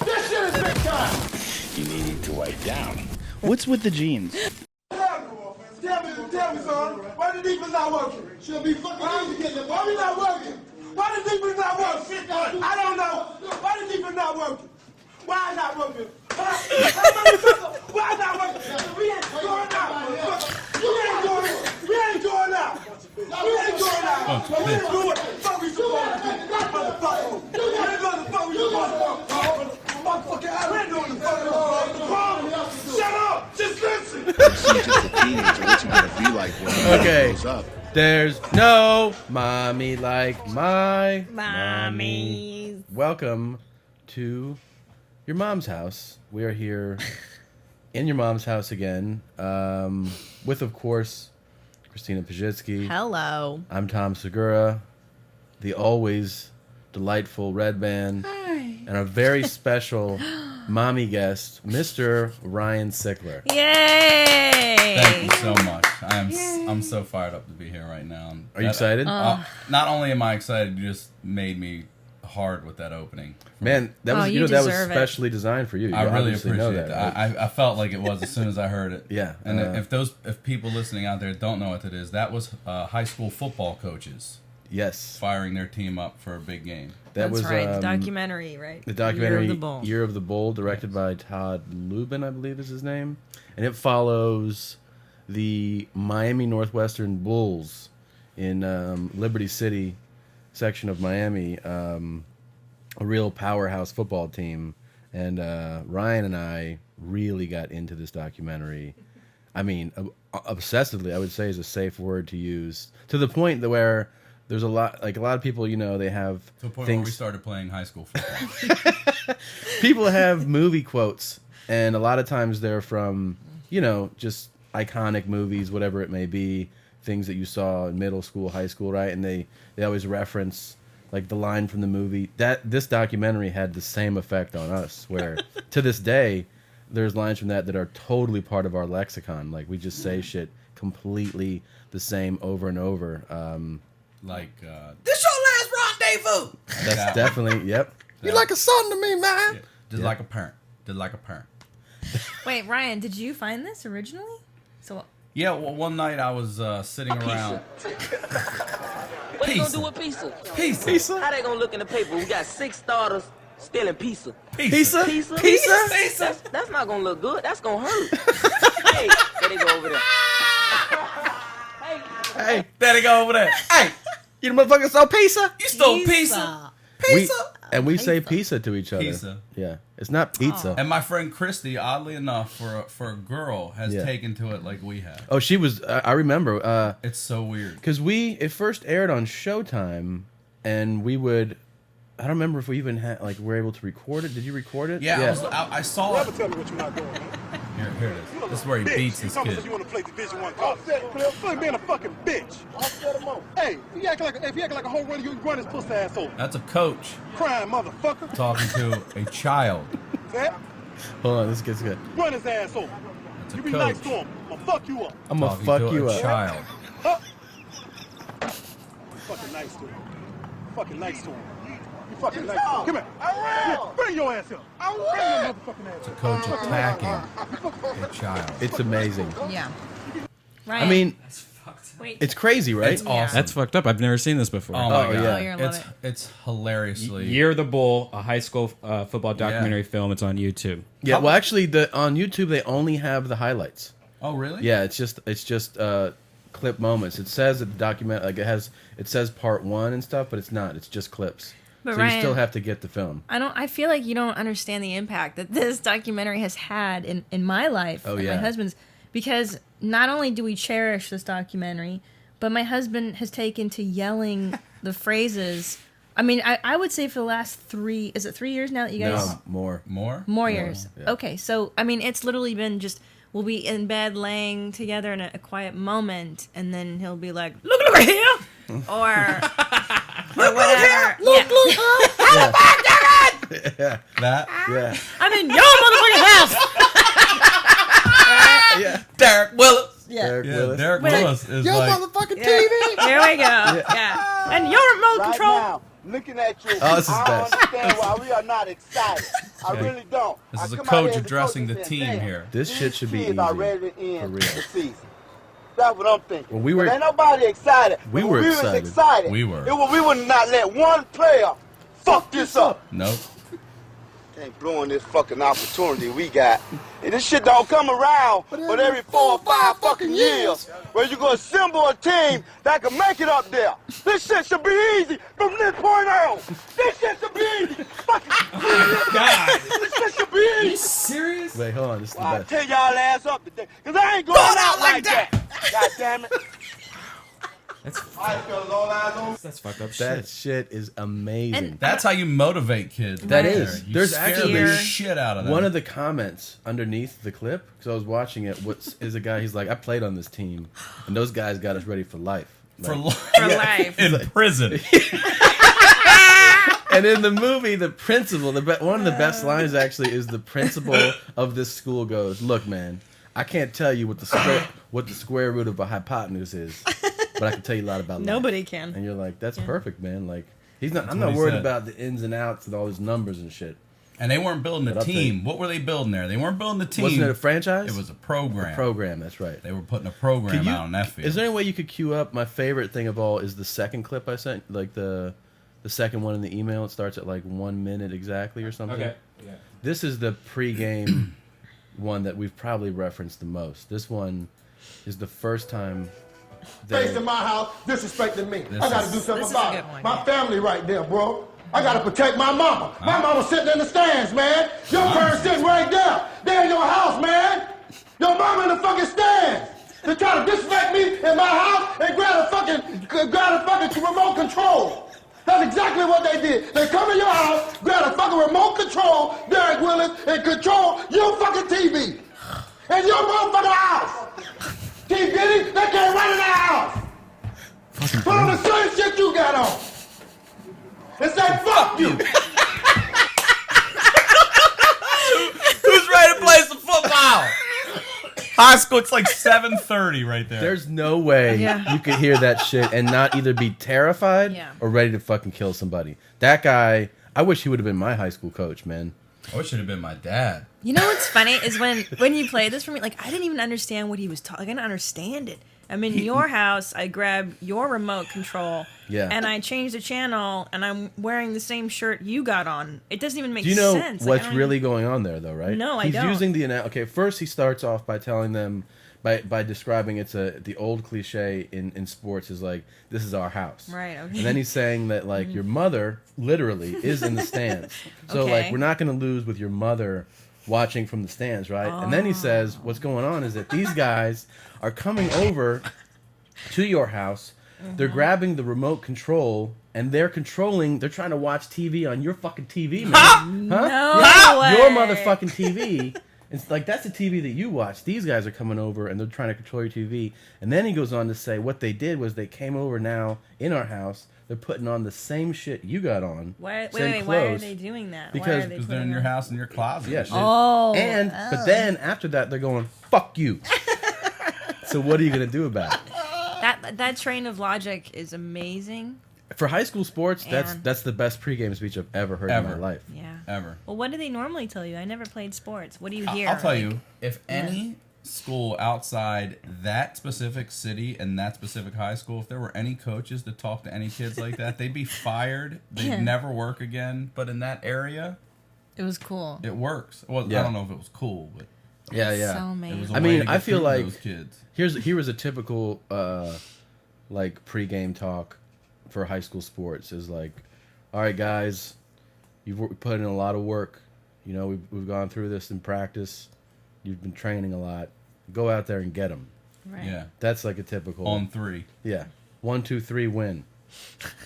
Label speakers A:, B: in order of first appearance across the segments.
A: This shit is big time.
B: You need to wipe down.
C: What's with the jeans?
A: Tell me, son. Why the defense not working? Should be fucking easy getting it. Why we not working? Why the defense not working? I don't know. Why the defense not working? Why not working? Why not working? We ain't going out. We ain't going out. We ain't going out. We ain't going out. We ain't doing what the fuck we supposed to do. Motherfucker. We ain't doing the fuck we supposed to do. Motherfucker, I ain't doing the fuck we supposed to do. Shut up. Just listen.
B: She's just a teenager. What you gonna be like when he grows up?
D: There's no mommy like my
E: Mommies.
D: Welcome to your mom's house. We are here in your mom's house again, with, of course, Christina Pajitsky.
E: Hello.
D: I'm Tom Segura, the always delightful Red Band, and a very special mommy guest, Mr. Ryan Sickler.
E: Yay!
F: Thank you so much. I'm so fired up to be here right now.
D: Are you excited?
F: Not only am I excited, you just made me hard with that opening.
D: Man, that was
E: you
D: that was
E: deserve it.
D: specially designed for you.
F: I really
D: obviously
F: appreciate
D: know
F: that.
D: right?
F: I felt like it was as soon as I heard it.
D: Yeah.
F: And if people listening out there don't know what it is, that was high school football coaches
D: Yes.
F: firing their team up for a big game.
D: That
E: That's
D: was
E: right. The documentary, right?
D: The documentary
E: Year of the Bull.
D: directed by Todd Lubin, I believe is his name. And it follows the Miami Northwestern Bulls in Liberty City section of Miami, a real powerhouse football team. And Ryan and I really got into this documentary. I mean, obsessively, I would say is a safe word to use, to the point that where there's a lot of people, they have
F: To the point
D: things.
F: where we started playing high school football.
D: People have movie quotes, and a lot of times they're from, just iconic movies, whatever it may be, things that you saw in middle school, high school, right? And they always reference like the line from the movie. This documentary had the same effect on us, where to this day there's lines from that are totally part of our lexicon. Like we just say shit completely the same over and over.
F: Like
G: This your last rendezvous.
D: That's definitely yep.
G: You like a son to me, man.
F: just like a parent.
E: Wait, Ryan, did you find this originally? So
F: Yeah, well, one night I was sitting around.
H: What they gonna do with Pisa?
F: Pisa.
H: How they gonna look in the paper? We got 6 starters stealing Pisa.
D: Pizza?
H: Pisa? That's not gonna look good. That's gonna hurt. Hey, there they go over there.
D: Hey,
F: There they go over there.
D: hey, you the motherfucker saw pizza?
F: You stole pizza.
D: We say pizza to each other.
F: Pizza.
D: Yeah, it's not pizza.
F: And my friend Christy, oddly enough, for a girl, has
D: Yeah.
F: taken to it like we have.
D: Oh, she was. I remember.
F: It's so weird.
D: Because it first aired on Showtime, and we would. I don't remember if we even had were able to record it. Did you record it?
F: Yeah, I saw it.
A: Tell me what you're not doing, man.
F: Here it is. This is where he beats his kid.
A: You want to play Division I college? Quit being a fucking bitch. Hey, if you act like a whole runner, you run his pussy asshole.
F: That's a coach
A: Crying motherfucker.
F: talking to a child.
A: That
D: Hold on, this gets good.
A: run his asshole.
F: That's
A: You
F: a
A: be nice to
F: coach
A: him. I'll fuck you up.
D: I'm gonna
F: talking
D: fuck
F: to
D: you
F: a
D: up.
F: child.
A: Fucking nice to him. Fucking nice to him. You fucking nice to him. Come here. Bring your ass here. Bring your motherfucking ass
F: It's a
A: here.
F: coach attacking a child.
D: It's amazing.
E: yeah. Ryan.
D: I mean,
E: wait.
D: it's crazy, right?
F: It's awesome.
I: That's fucked up. I've never seen this before.
F: Oh my
D: Oh,
F: god!
D: yeah.
E: you're gonna love
F: It's hilariously.
I: Year of the Bull, a high school football documentary film. It's on YouTube.
D: Yeah. Well, actually, on YouTube they only have the highlights.
F: Oh really?
D: Yeah, it's just clip moments. It says that the document it says part 1 and stuff, but it's not. It's just clips.
E: But
D: so
E: Ryan,
D: you still have to get the film.
E: I feel like you don't understand the impact that this documentary has had in my life and
D: yeah.
E: my husband's, because not only do we cherish this documentary, but my husband has taken to yelling the phrases. I mean, I would say for the last 3 years now that you guys
D: No, more.
E: more years.
D: yeah.
E: Okay, so I mean, it's literally been just we'll be in bed laying together in a quiet moment, and then he'll be like, "Look over here," or whatever.
G: Look, how the fuck, Darren?
F: That.
D: Yeah.
E: I'm in your motherfucking house.
D: Yeah.
F: Derek Willis.
E: Yeah.
D: Derek
F: Yeah,
D: Willis.
F: Derek Willis is
G: Your
F: like.
G: motherfucking TV.
E: There we go. Yeah. And your remote control.
A: looking at you,
D: Oh, this is
A: I
D: best.
A: don't understand why we are not excited. I really don't.
F: This
A: I
F: is a
A: come out here
F: coach
A: as a
F: addressing
A: coach
F: the
A: and
F: team
A: saying,
F: here.
D: This shit should be
A: these
D: easy.
A: kids are ready to
D: For
A: end
D: real.
A: the season. That's what I'm thinking.
D: Well, we were-
A: But ain't nobody excited.
D: We
A: But
D: were
A: when we
D: excited.
A: was excited.
F: We were.
A: We would not let one player fuck this up.
F: Nope.
A: Ain't blowing this fucking opportunity we got. And this shit don't come around but every 4 or 5 fucking years where you gonna assemble a team that can make it up there. This shit should be easy from this point on. This shit should be easy. Fucking
I: God.
A: this shit should be easy.
I: Serious?
D: Wait, hold on. This is the
A: I'll
D: best.
A: tear y'all ass up today. Cause I ain't going out like that. God damn it.
I: That's
A: All right, fellas, all eyes on.
I: that's fucked up
D: That
I: shit.
D: shit is amazing.
E: And-
F: That's how you motivate kids.
D: That
F: right
D: is.
F: there. You
D: There's
F: scare
D: actually
F: the shit out of them.
D: one of the comments underneath the clip, because I was watching it, is a guy, he's like, I played on this team, and those guys got us ready for life.
F: for
D: Like-
F: life.
E: For life.
F: In prison.
D: And in the movie, the principal, one of the best lines actually is the principal of this school goes, look, man, I can't tell you what the square root of a hypotenuse is, but I can tell you a lot about life.
E: Nobody can.
D: And you're like, that's perfect, man. Like, I'm
F: what
D: not
F: he
D: worried
F: said.
D: about the ins and outs and all these numbers and shit.
F: And they weren't building
D: But
F: a
D: I'll tell
F: team.
D: you-
F: What were they building there? They weren't building a team.
D: Wasn't it a franchise?
F: It was a program.
D: Program, that's right.
F: They were putting a program
D: Could you-
F: out on that field.
D: Is there any way you could queue up? My favorite thing of all is the second clip I sent, like the second one in the email. It starts at like 1 minute exactly or something.
I: Okay. Yeah.
D: This is the pregame one that we've probably referenced the most. This one is the first time
A: Face in
D: that
A: my house, disrespecting me.
F: This
A: I gotta
F: is-
A: do something
E: This is a
A: about
E: good
A: it.
E: one.
A: My family right there, bro. I gotta protect my mama. My mama sitting in the stands, man. Your parents sitting right there. They're in your house, man. Your mama in the fucking stands. They try to disrespect me in my house and grab a fucking remote control. That's exactly what they did. They come in your house, grab a fucking remote control, Derek Willis, and control your fucking TV. In your motherfucking house. T. Diddy, they can't run in the house. Put on the same shit you got on. And say, fuck you.
F: Who's ready to play some football? High school, it's like 7:30 right there.
D: there's no way
E: Yeah.
D: you could hear that shit and not either be terrified
E: Yeah.
D: or ready to fucking kill somebody. That guy, I wish he would have been my high school coach, man.
F: I wish it had been my dad.
E: You know what's funny is when you played this for me, like I didn't even understand what he was talking. I didn't understand it. I'm in your house. I grab your remote control.
D: Yeah.
E: And I change the channel, and I'm wearing the same shirt you got on. It doesn't even make
D: Do you know
E: sense. Like, I
D: what's
E: don't
D: really going on there, though, right?
E: No, I
D: He's
E: don't.
D: using the okay. First, he starts off by telling them by describing the old cliche in sports is like, this is our house,
E: Right, okay.
D: And then he's saying that like your mother literally is in the stands, so
E: Okay.
D: like we're not going to lose with your mother watching from the stands, right? And then he says what's going on is that these guys are coming over to your house. They're grabbing the remote control and they're controlling. They're trying to watch TV on your fucking TV, man. Huh?
E: No way.
D: Your motherfucking TV. It's like, that's the TV that you watch. These guys are coming over and they're trying to control your TV. And then he goes on to say what they did was they came over now in our house. They're putting on the same shit you got on.
E: Wait,
D: same
E: why are
D: clothes.
E: they doing that?
D: Because-
E: why are they
F: Because they're in
E: putting
F: your
E: on-
F: house in your closet.
D: Yeah, shit.
E: Oh.
D: But then after that, they're going, fuck you. So what are you going to do about it?
E: That train of logic is amazing.
D: For high school sports,
E: And-
D: that's the best pregame speech I've ever heard in
F: Ever.
D: my life.
E: Yeah.
F: Ever.
E: Well, what do they normally tell you? I never played sports. What do you hear?
F: I'll tell
E: Like,
F: you, if any school outside that specific city and that specific high school, if there were any coaches to talk to any kids like that, they'd be fired. They'd
E: Yeah.
F: never work again. But in that area,
E: it was cool.
F: it works. Well,
D: Yeah.
F: I don't know if it was cool, but
D: Yeah, yeah.
E: So
F: it was
E: amazing.
F: a
D: I
F: way
D: mean,
F: to get
D: I feel
F: through
D: like
F: those kids.
D: here was a typical like pregame talk for high school sports is like, all right, guys, you've put in a lot of work. You know, we've gone through this in practice. You've been training a lot. Go out there and get them.
E: Right.
F: Yeah,
D: That's like a typical.
F: on 3.
D: Yeah, 1, 2, 3, win.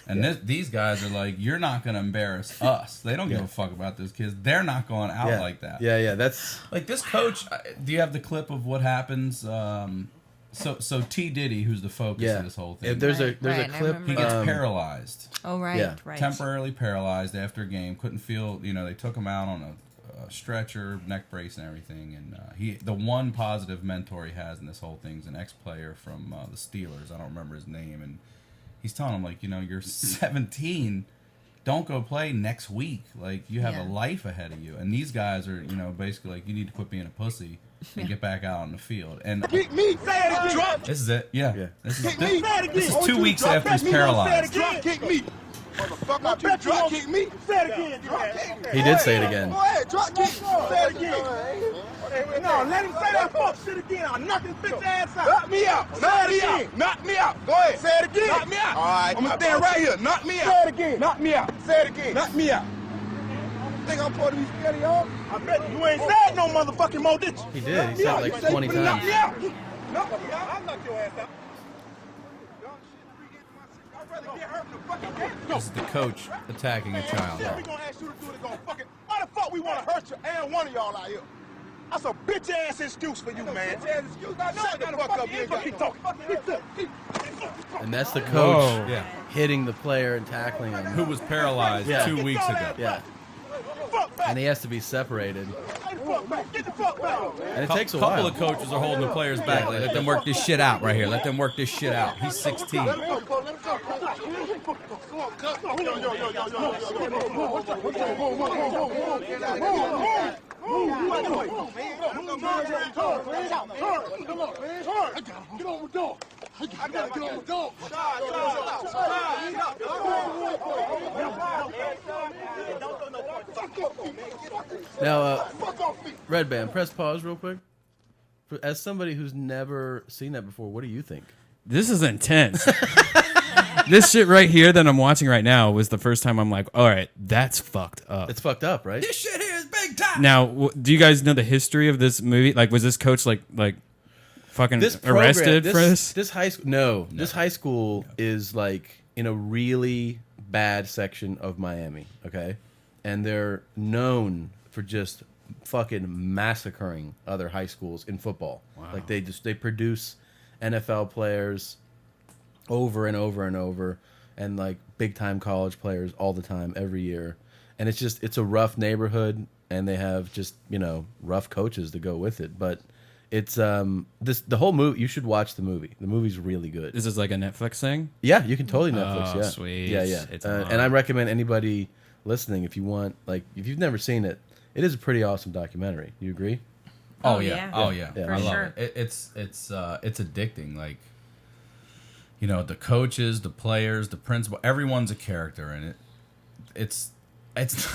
F: And these guys are like, you're not going to embarrass us. They don't give
D: Yeah.
F: a fuck about those kids. They're not going out
D: Yeah,
F: like that.
D: Yeah, yeah. That's
F: Like this coach, do you have the clip of what happens? So T. Diddy, who's the focus
D: yeah.
F: of this whole thing,
D: If there's
E: Right,
D: a
E: right, I
D: clip.
E: remember
F: he gets
E: that.
F: paralyzed,
E: Oh, right.
D: Yeah.
E: Right.
F: temporarily paralyzed after a game. Couldn't feel, they took him out on a stretcher, neck brace, and everything. And the one positive mentor he has in this whole thing is an ex-player from the Steelers. I don't remember his name, and he's telling him like, you're 17. don't go play next week. Like, you have a life ahead of you. And these guys are, you know, basically like, you need to quit being a pussy and get back out on the field. And
A: Kick me, say it again.
F: this is it. Yeah. This is
A: Say it again.
F: this is 2 weeks after he's paralyzed.
A: Drop kick me. Motherfucker, you drop kick me. Say it again.
D: He did say it again.
A: Go ahead, drop kick. Say it again. No, let him say that fuck shit again. I'll knock his bitch ass out. Knock me out. Say it again. Knock me out. Go ahead. Say it again. Knock me out. All right. I'm gonna stand right here. Knock me out. Say it again. Knock me out. Say it again. Knock me out. Think I'm supposed to be scared of y'all? I bet you ain't said no motherfucking more, did you?
D: He did. He said it like 20
A: Knock
D: times.
A: me out. Knock me out. I'll knock your ass out.
F: This is the coach attacking a child.
A: Yeah, we gonna ask you to do it. Gonna fucking. Why the fuck we wanna hurt you and one of y'all out here? That's a bitch ass excuse for you, man. Bitch ass excuse. I know. Shut the fuck up, you keep talking.
D: And that's the coach
F: Yeah.
D: hitting the player and tackling him.
F: Who was paralyzed 2 weeks ago.
D: Yeah. And he has to be separated.
A: Get the fuck back.
D: And it takes a
F: couple
D: while.
F: of coaches are holding the players back. Like, let them work this shit out right here. Let them work this shit out. He's 16.
D: Now, Red Band, press pause real quick. As somebody who's never seen that before, what do you think?
I: This is intense. This shit right here that I'm watching right now was the first time I'm like, all right, that's fucked up.
D: It's fucked up, right?
F: This shit here is big time.
I: Now, do you guys know the history of this movie? Like, was this coach like fucking arrested for this?
D: This high school, no. This high school is like in a really bad section of Miami, okay? And they're known for just fucking massacring other high schools in football. Wow. Like they produce NFL players over and over and over, and like big time college players all the time, every year. And it's a rough neighborhood, and they have just, you know, rough coaches to go with it. But it's the whole movie. You should watch the movie. The movie's really good.
I: Is this like a Netflix thing?
D: Yeah, you can totally Netflix.
I: Oh,
D: Yeah,
I: sweet.
D: Yeah.
I: It's
D: And I recommend anybody listening, if you want, like, if you've never seen it, it is a pretty awesome documentary. You agree?
F: Oh yeah. Oh yeah.
D: Yeah.
F: I love
E: sure.
F: it. It's addicting. Like, you know, the coaches, the players, the principal, everyone's a character in it. It's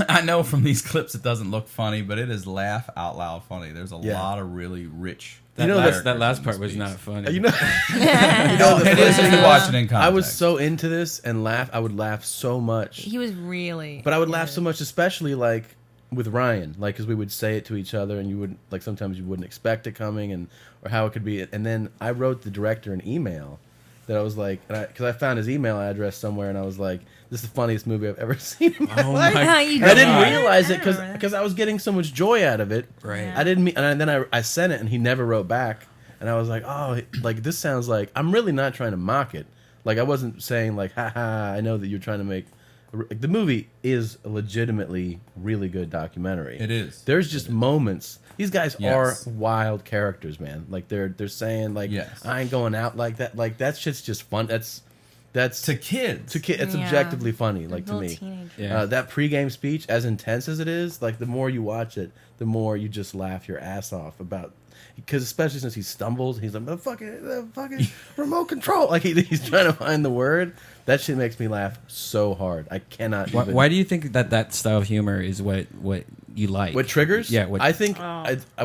F: I know from these clips it doesn't look funny, but it is laugh out loud funny. There's a lot of really rich.
I: That last part was not funny.
D: You know,
F: It is if you watch it in context.
D: I was so into this and I would laugh so much.
E: He was really.
D: But I would laugh so much, especially like with Ryan, like, because we would say it to each other, and you would, like, sometimes you wouldn't expect it coming, or how it could be. And then I wrote the director an email that I was like, because I found his email address somewhere, and I was like, this is the funniest movie I've ever seen in my life.
E: I
D: didn't realize it because I was getting so much joy out of it.
I: Right.
E: Yeah.
D: I didn't mean, and then I sent it, and he never wrote back. And I was like, oh, like, this sounds like, I'm really not trying to mock it. Like, I wasn't saying, like, haha, I know that you're trying to make. Like, the movie is a legitimately really good documentary.
F: It is.
D: There's just moments. These guys are wild characters, man. Like, they're saying, like, I ain't going out like that. Like, that shit's just fun. That's
F: to kids.
D: It's objectively funny, like, to me. That pregame speech, as intense as it is, like, the more you watch it, the more you just laugh your ass off about. Because especially since he stumbles, he's like, the fucking remote control. Like, he's trying to find the word. That shit makes me laugh so hard. I cannot.
I: Why do you think that style of humor is what you like?
D: What triggers?
I: Yeah.
D: I think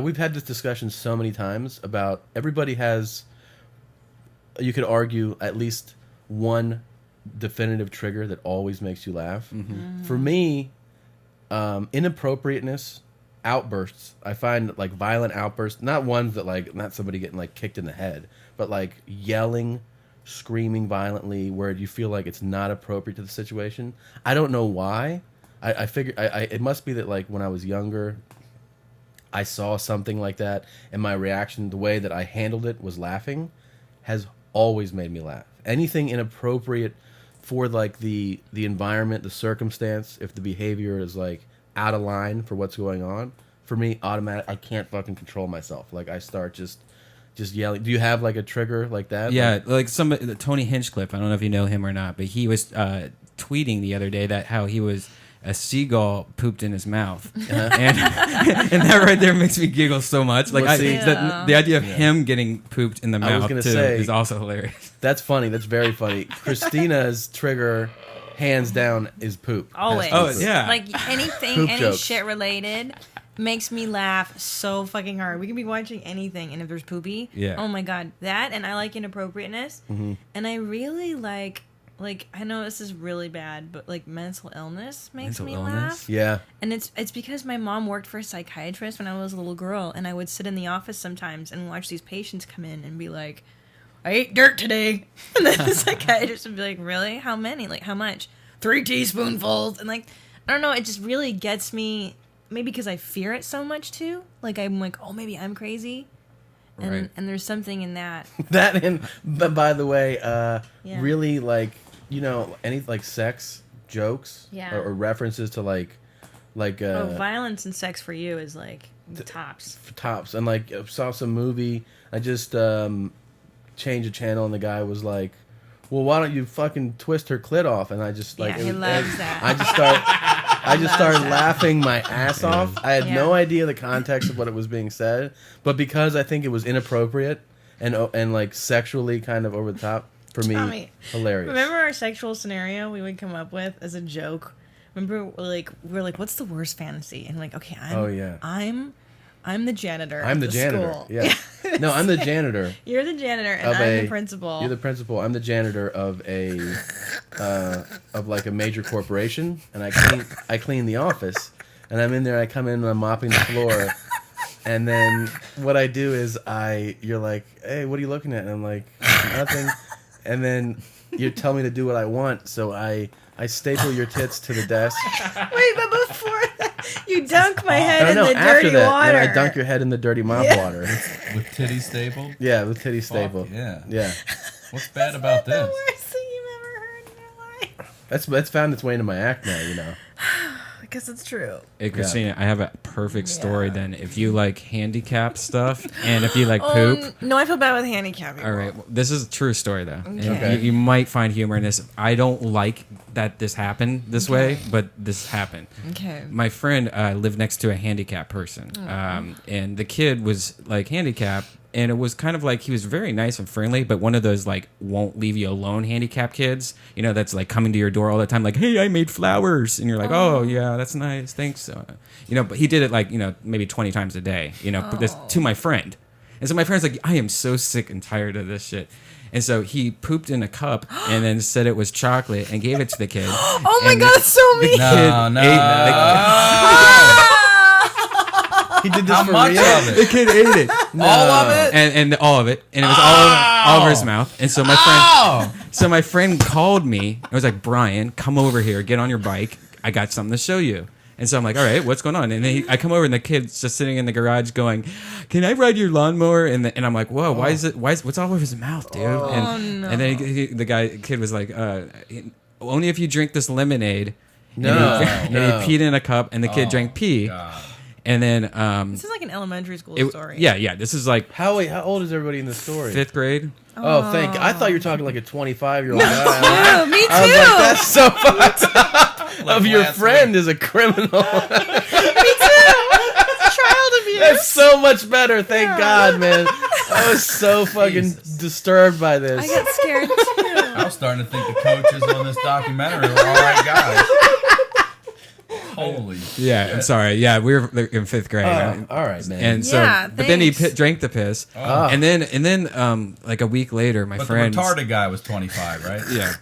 D: we've had this discussion so many times about everybody has. You could argue at least one definitive trigger that always makes you laugh. Mm-hmm. For me, inappropriateness. Outbursts. I find, like, violent outbursts, not ones that, like, not somebody getting, like, kicked in the head, but, like, yelling, screaming violently where you feel like it's not appropriate to the situation. I don't know why. I figure it must be that, like, when I was younger, I saw something like that, and my reaction, the way that I handled it, was laughing, has always made me laugh. Anything inappropriate for, like, the environment, the circumstance, if the behavior is, like, out of line for what's going on, for me, automatic, I can't fucking control myself. Like, I start just yelling. Do you have, like, a trigger like that?
I: Yeah, like the Tony Hinchcliffe. I don't know if you know him or not, but he was tweeting the other day that how he was a seagull pooped in his mouth, and that right there makes me giggle so much. Like the idea of him getting pooped in the mouth too is also hilarious.
D: That's funny. That's very funny. Christina's trigger, hands down, is poop.
E: Always.
I: Oh yeah.
E: Like anything,
D: Poop
E: any
D: jokes.
E: shit related makes me laugh so fucking hard. We can be watching anything, and if there's poopy, oh my god, that. And I like inappropriateness, and I really like I know this is really bad, but like mental illness makes me laugh.
D: Yeah.
E: And it's because my mom worked for a psychiatrist when I was a little girl, and I would sit in the office sometimes and watch these patients come in and be like, I ate dirt today. And then the psychiatrist would be like, really? How many? Like, how much? 3 teaspoonfuls. And like, I don't know, it just really gets me, maybe because I fear it so much too. Like, I'm like, oh, maybe I'm crazy. And and there's something in that.
D: But by the way, really, like, any like sex jokes or references to like
E: violence and sex for you is like the tops.
D: And like I saw some movie. I just changed a channel and the guy was like, "Well, why don't you fucking twist her clit off?" And I just like
E: he loves that.
D: I just started laughing my ass off. I had no idea the context of what it was being said, but because I think it was inappropriate and like sexually kind of over the top. For me, hilarious.
E: Remember our sexual scenario we would come up with as a joke? Remember, we were like, what's the worst fantasy? And like, okay, I'm the janitor.
D: I'm the janitor.
E: School.
D: Yeah. No, I'm the janitor.
E: You're the janitor, and I'm the principal.
D: You're the principal. I'm the janitor of like a major corporation, and I clean the office, and I'm in there. I come in and I'm mopping the floor. And then what I do is you're like, hey, what are you looking at? And I'm like, nothing. And then you tell me to do what I want, so I staple your tits to the desk.
E: Wait, but before that, you dunk my head in the dirty water.
D: And I dunk your head in the dirty mop water.
F: With titty stapled?
D: Yeah, with titty stapled.
F: Yeah. What's bad about this?
E: That's the worst thing you've ever heard in your life.
D: That's found its way into my act now,
E: Because it's true.
I: Hey, Christina, I have a perfect story then. If you like handicap stuff and if you like poop.
E: No, I feel bad with handicap people.
I: All right. Well, this is a true story, though.
E: Okay.
I: And you might find humor in this. I don't like that this happened this way, but this happened.
E: Okay.
I: My friend lived next to a handicapped person. And the kid was like handicapped. And it was kind of like he was very nice and friendly, but one of those like won't leave you alone handicapped kids, that's like coming to your door all the time, like, hey, I made flowers, and you're like, oh yeah, that's nice, thanks. But he did it like maybe 20 times a day, but this to my friend, and so my friend's like, I am so sick and tired of this shit. And so he pooped in a cup and then said it was chocolate and gave it to the kid.
E: Oh my god, it's so mean.
D: He did this
F: How
D: for
F: much
D: real?
F: of it?
I: The kid ate it.
F: No. All of it?
I: And all of it. And it was all over his mouth. And so my friend called me. It was like, Brian, come over here. Get on your bike. I got something to show you. And so I'm like, all right, what's going on? And then I come over and the kid's just sitting in the garage going, can I ride your lawnmower? And I'm like, whoa, what's all over his mouth, dude? And then the kid was like, only if you drink this lemonade.
D: No.
I: And he peed in a cup and the kid drank pee.
F: God.
I: And then
E: this is like an elementary school story.
I: Yeah. This is like
D: how old is everybody in the story?
I: 5th grade.
D: Oh, thank you. I thought you were talking like a 25-year-old guy.
E: Me too.
D: I was like, that's so fucked up. Of your friend is a criminal.
E: Me too. It's child abuse.
D: That's so much better. Thank God, man. I was so fucking disturbed by this.
E: I got scared too.
F: I was starting to think the coaches on this documentary were all right guys. Holy
I: yeah,
F: shit.
I: I'm sorry. Yeah, we were in 5th grade.
D: All right, man.
I: And so, but then he drank the piss, and then like a week later, my friend,
F: the retarded guy was 25, right?
I: Yeah.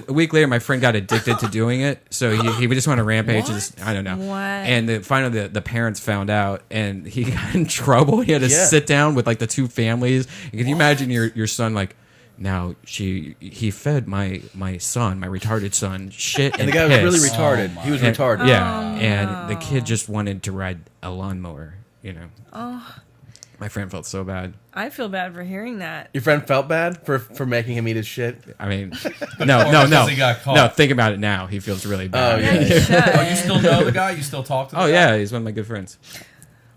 I: A week later, my friend got addicted to doing it, so he would just want to rampage. And just, I don't know.
E: What?
I: And finally, the parents found out, and he got in trouble. He had to sit down with like the 2 families. Can you imagine your son like? Now he fed my son, my retarded son, shit and
D: the guy
I: piss.
D: was really retarded. He was retarded.
I: Yeah, and the kid just wanted to ride a lawnmower. Oh, my friend felt so bad.
E: I feel bad for hearing that.
D: Your friend felt bad for making him eat his shit?
I: I mean, no.
F: He got caught.
I: No, think about it now. He feels really bad.
D: Oh, yeah.
F: Oh, you still know the guy? You still talk to the guy?
I: Yeah, he's one of my good friends.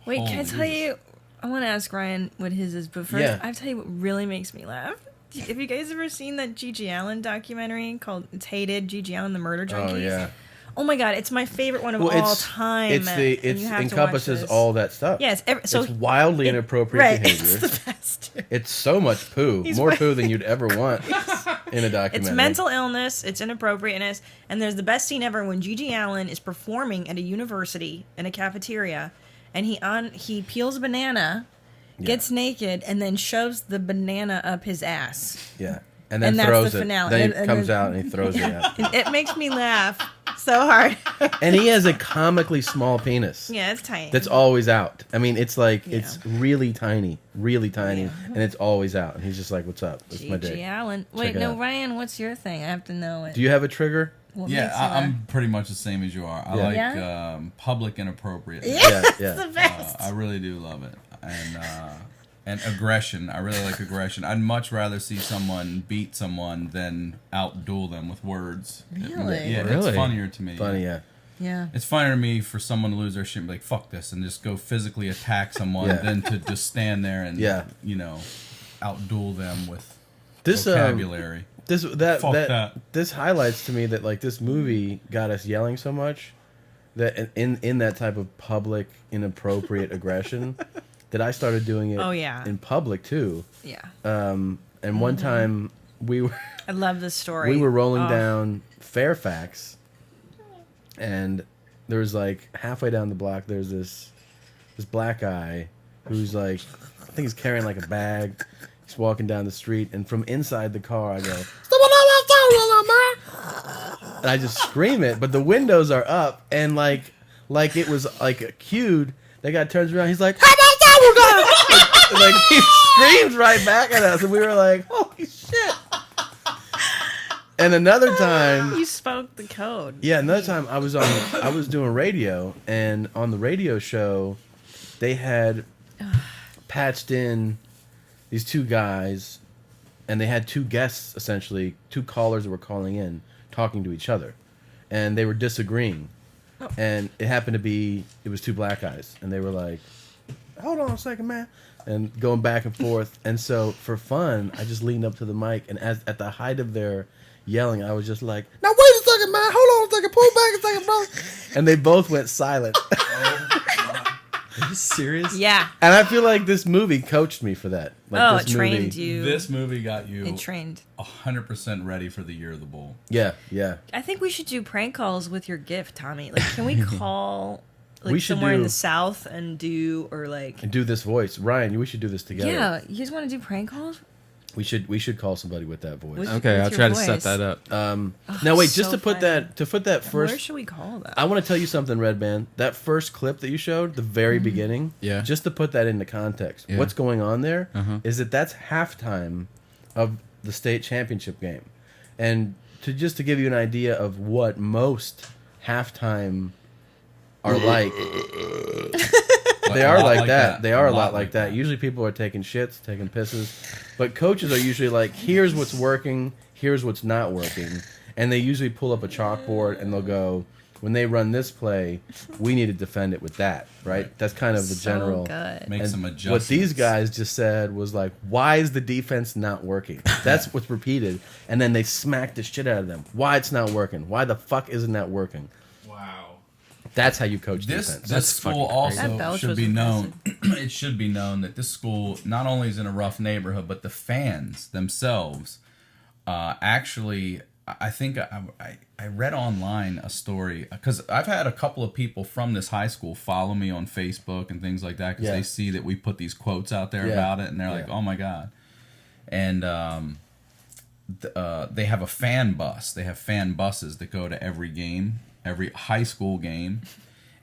E: Wait, can I tell you? I want to ask Ryan what his is, but first, I have to tell you what really makes me laugh. Have you guys ever seen that Gigi Allen documentary called "It's Hated"? Gigi Allen, the murder junkies.
D: Oh yeah.
E: Oh my god, it's my favorite one of all time.
D: It
E: and you have to watch
D: encompasses
E: this.
D: all that stuff.
E: Yeah, it's
D: wildly inappropriate
E: right,
D: behavior.
E: It's the best.
D: It's so much poo, more poo than you'd ever want in a documentary.
E: It's mental illness, it's inappropriateness, and there's the best scene ever when Gigi Allen is performing at a university in a cafeteria, and he peels a banana, gets naked, and then shoves the banana up his ass.
D: Yeah. And then
E: And that's
D: throws
E: the
D: it.
E: finale.
D: Then
E: And
D: he comes
E: then-
D: out and he throws it out.
E: It makes me laugh so hard.
D: And he has a comically small penis.
E: Yeah, it's tiny.
D: That's always out. I mean, it's like,
E: Yeah.
D: it's really tiny, and it's always out. And he's just like, what's up? It's my
E: Gigi
D: dick.
E: Allen.
D: Check
E: Wait,
D: it
E: no,
D: out.
E: Ryan, what's your thing? I have to know it.
D: Do you have a trigger?
E: What
F: Yeah,
E: makes you laugh?
F: I'm pretty much the same as you are. I
D: Yeah.
F: like
E: Yeah?
F: public inappropriateness.
E: Yeah,
D: Yeah,
E: it's the best.
F: I really do love it, and aggression. I really like aggression. I'd much rather see someone beat someone than outduel them with words.
E: Really?
F: Yeah,
I: Really?
F: it's funnier to me.
D: Funny, yeah.
E: Yeah.
F: It's funnier to me for someone to lose their shit and be like, fuck this, and just go physically attack someone
D: Yeah.
F: than to just stand there and,
D: Yeah.
F: outduel them with
D: This,
F: vocabulary.
D: This
F: Fuck that.
D: this highlights to me that like this movie got us yelling so much that in that type of public inappropriate aggression that I started doing it
E: Oh, yeah.
D: in public too.
E: Yeah.
D: And one time we were
E: I love this story.
D: we were rolling
E: Oh.
D: down Fairfax, and there was like halfway down the block there's this black guy who's like, I think he's carrying like a bag. He's walking down the street, and from inside the car I go, and I just scream it, but the windows are up, and like it was like cued. That guy turns around, he's like, like he screams right back at us, and we were like, holy shit. And another time,
E: You spoke the code.
D: yeah, another time I was doing radio, and on the radio show, they had patched in these two guys, and they had two guests, essentially, two callers that were calling in, talking to each other, and they were disagreeing. And it happened to be, it was two black guys, and they were like, hold on a second, man, and going back and forth. And so for fun, I just leaned up to the mic, and at the height of their yelling, I was just like, now wait a second, man, hold on a second, pull back a second, bro. And they both went silent.
I: Are you serious?
E: Yeah.
D: And I feel like this movie coached me for that. Like
E: Oh,
D: this
E: it trained
D: movie,
E: you.
F: This movie got you
E: It trained.
F: 100% ready for the year of the bull.
D: Yeah, yeah.
E: I think we should do prank calls with your gift, Tommy. Like, can we call like
D: We should
E: somewhere in
D: do-
E: the South and do or like?
D: And do this voice. Ryan, we should do this together.
E: Yeah, you guys want to do prank calls?
D: We should call somebody with that voice.
E: With-
I: Okay,
E: with
I: I'll
E: your
I: try to set
E: voice.
I: that up.
D: Now wait, just
E: so
D: to put
E: funny.
D: that
E: Where
D: first,
E: should we call that?
D: I want to tell you something, Red Band. That first clip that you showed, the very beginning,
I: Yeah.
D: just to put that into context.
I: Yeah.
D: What's going on there is
I: Uh-huh.
D: that's halftime of the state championship game. And to give you an idea of what most halftime are like, they are like that. They are a lot like that. Usually people are taking shits, taking pisses, but coaches are usually like, here's what's working, here's what's not working, and they usually pull up a chalkboard and they'll go, when they run this play, we need to defend it with that, right? That's kind of the
E: So
D: general.
E: good.
F: Make
D: And
F: some
D: what
F: adjustments.
D: these guys just said was like, why is the defense not working? That's what's repeated, and then they smack the shit out of them. Why it's not working? Why the fuck isn't that working?
F: Wow.
D: That's how you coach
F: This
D: defense.
F: this school
E: That
F: also
E: belch
F: should
E: was
F: be known. It should be known that this school not only is in a rough neighborhood, but the fans themselves actually. I think I read online a story because I've had a couple of people from this high school follow me on Facebook and things like that because
D: Yeah.
F: they see that we put these quotes out there
D: Yeah.
F: about it and they're like,
D: Yeah.
F: oh my god. And they have a fan bus. They have fan buses that go to every game, every high school game.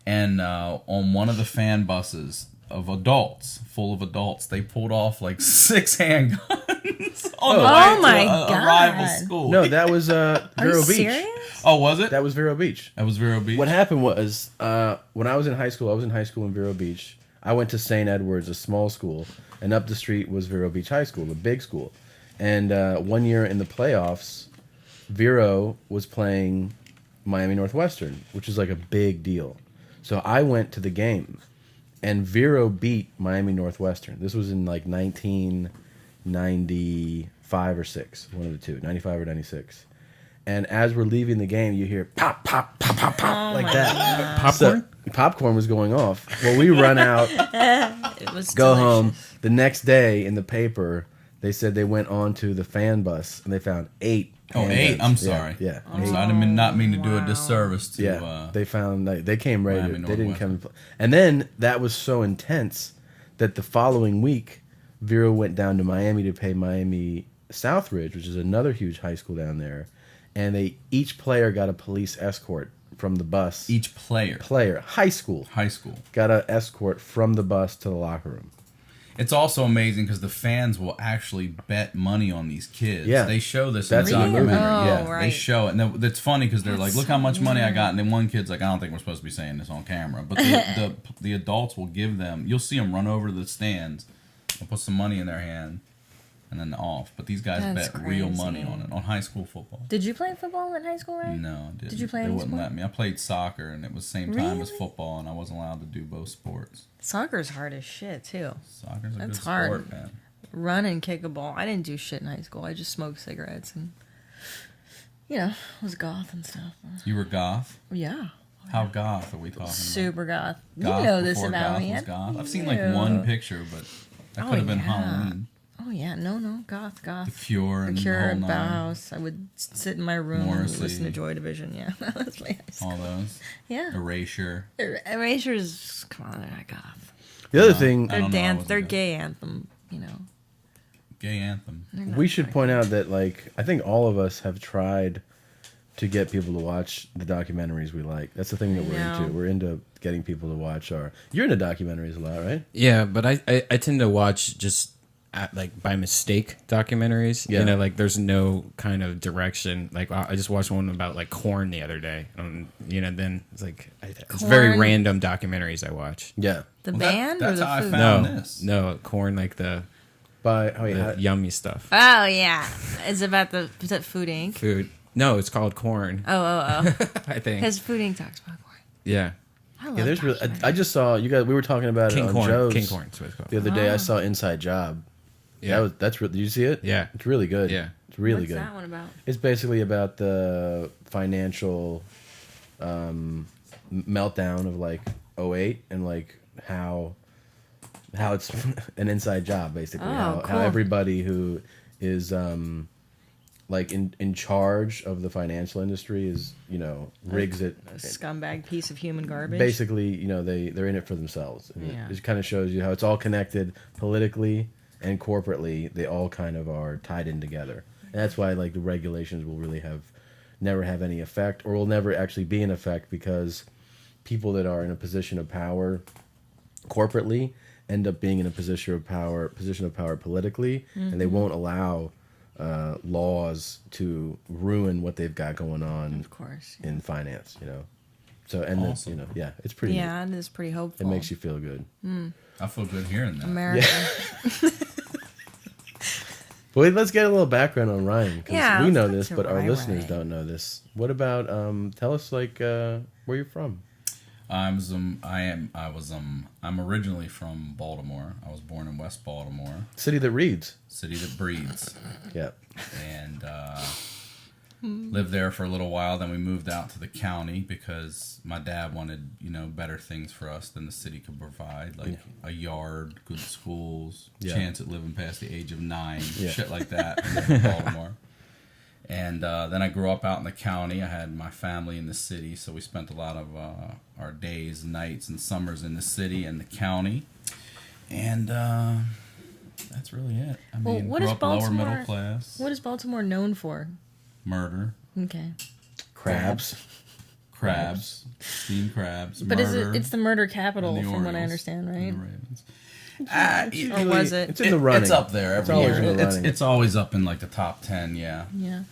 F: And on one of the fan buses of adults, full of adults, they pulled off like 6 handguns on the way
E: Oh
F: to
E: my
F: a rival
E: God.
F: school.
D: No, that was
E: Are you
D: Vero Beach.
E: serious?
F: Oh, was it?
D: That was Vero Beach.
F: That was Vero Beach.
D: What happened was, when I was in high school, in Vero Beach. I went to St. Edward's, a small school, and up the street was Vero Beach High School, a big school. And one year in the playoffs, Vero was playing Miami Northwestern, which is like a big deal. So I went to the game, and Vero beat Miami Northwestern. This was in like 1994 5 or 6, one of the two, 95 or 96. And as we're leaving the game, you hear pop, pop, pop, pop, pop, like that.
I: Popcorn?
D: So, popcorn was going off. Well, we run out,
E: It was
D: go
E: delicious.
D: home. The next day in the paper, they said they went on to the fan bus and they found 8.
F: Oh, 8.
D: handguns.
F: I'm sorry.
D: Yeah.
F: I'm
D: eight.
F: sorry. I did not mean to do a disservice to.
D: Yeah, they found they came ready.
F: Miami
D: They didn't
F: Northwestern.
D: come, and then that was so intense that the following week, Vera went down to Miami to pay Miami Southridge, which is another huge high school down there, and each player got a police escort from the bus.
F: Each player.
D: High school got an escort from the bus to the locker room.
F: It's also amazing because the fans will actually bet money on these kids.
D: Yeah.
F: They show this
D: That's
F: in the
D: in the movie.
F: documentary.
E: Oh,
F: Yeah,
E: right.
F: they show it. And it's funny because they're like,
E: That's
F: look how much
E: so
F: money I
E: weird.
F: got. And then one kid's like, I don't think we're supposed to be saying this on camera. But the adults will give them, you'll see them run over to the stands and put some money in their hand and then off. But these guys
E: That's
F: bet real
E: crazy.
F: money on it, on high school football.
E: Did you play football in high school, right?
F: No, I didn't.
E: Did you play
F: They
E: any
F: wouldn't
E: sport?
F: let me. I played soccer and it was the same time as
E: Really?
F: football and I wasn't allowed to do both sports.
E: Soccer's hard as shit too.
F: Soccer's a
E: That's
F: good
E: hard.
F: sport, man.
E: Run and kick a ball. I didn't do shit in high school. I just smoked cigarettes and, was goth and stuff.
F: You were goth?
E: Yeah.
F: How goth are we talking about?
E: Super goth.
F: Goth
E: You know this
F: before
E: about
F: goth
E: me.
F: was goth? I've seen
E: You
F: like
E: know.
F: one picture, but that
E: Oh,
F: could have been
E: yeah.
F: Halloween.
E: Oh yeah, no, goth.
F: The Cure
E: The
F: and
E: Cure,
F: the whole nine,
E: Bauhaus. I would sit in my room and
F: Morrissey.
E: listen to Joy Division. Yeah, that's my high school.
F: all those.
E: Yeah,
F: Erasure.
E: Erasures. Come on, they're not goth.
D: The other
F: No.
D: thing
F: I
E: They're
F: don't know, I
E: dance.
F: wasn't
E: They're
F: good.
E: gay anthem.
F: Gay anthem.
E: They're not
D: we should
E: like-
D: point out that I think all of us have tried to get people to watch the documentaries we like. That's the thing that we're
E: know.
D: into. We're into getting people to watch you're into documentaries a lot, right?
I: Yeah, but I tend to watch just by mistake documentaries.
D: Yeah.
I: Like there's no kind of direction. Like I just watched one about like Korn the other day. Then it's like it's very
E: Korn?
I: random documentaries I watch.
D: Yeah.
E: The
F: Well,
E: band
F: that's
E: or the
F: how I
E: food?
F: found
I: No,
F: this.
I: no, Korn like the yummy stuff.
E: Oh yeah, it's about is it Food Inc.
I: Food. No, it's called Korn.
E: Oh,
I: I think.
E: because Food Inc. talks about corn.
I: Yeah.
E: I love
D: Yeah, there's really.
E: documentaries.
D: I just saw you guys. We were talking about
I: King
D: it on
I: Korn.
D: Joe's
I: King Korn. That's what it's called.
D: the other day. I saw Inside Job.
I: Yeah.
D: That's did you see it?
I: Yeah.
D: It's really good.
I: Yeah.
D: It's really
E: What's
D: good.
E: that one about?
D: It's basically about the financial meltdown of like 2008 and like how it's an inside job basically.
E: Oh,
D: how
E: cool.
D: everybody who is like in charge of the financial industry is rigs it.
E: A scumbag piece of human garbage.
D: Basically, they're in it for themselves. And
E: Yeah.
D: it kind of shows you how it's all connected politically and corporately. They all kind of are tied in together. And that's why like the regulations will really never have any effect, or will never actually be in effect, because people that are in a position of power corporately end up being in a position of power politically, and they won't allow laws to ruin what they've got going on
E: Of course.
D: in finance. So
F: Awesome.
D: it's pretty.
E: Yeah, it is pretty
D: It
E: hopeful.
D: makes you feel good.
F: I feel good hearing that.
E: America.
D: Well, let's get a little background on Ryan, because
E: Yeah,
D: we
E: let's
D: know
E: talk
D: this,
E: to
D: but our
E: Ryan.
D: listeners don't know this. What about tell us where you're from?
F: I'm originally from Baltimore. I was born in West Baltimore,
D: City that reads.
F: city that breeds,
D: Yeah.
F: and lived there for a little while. Then we moved out to the county because my dad wanted better things for us than the city could provide, like a yard, good schools,
D: Yeah.
F: chance at living past the age of 9,
D: Yeah.
F: shit like that in Baltimore. And then I grew up out in the county. I had my family in the city, so we spent a lot of our days, nights, and summers in the city and the county. And that's really it. I
E: Well,
F: mean,
E: what
F: grew
E: is
F: up lower
E: Baltimore-
F: middle class.
E: What is Baltimore known for?
F: Murder,
E: Okay.
D: Crabs.
F: steamed crabs.
E: But
F: murder,
E: it's the murder capital,
F: and the
E: from what I
F: Orioles,
E: understand,
F: and
E: right?
F: the Ravens.
E: Or was it?
D: It's in the running.
F: It's up there every
D: always
F: year.
D: in the running.
F: It's always up in like the top 10. Yeah,
E: Yeah.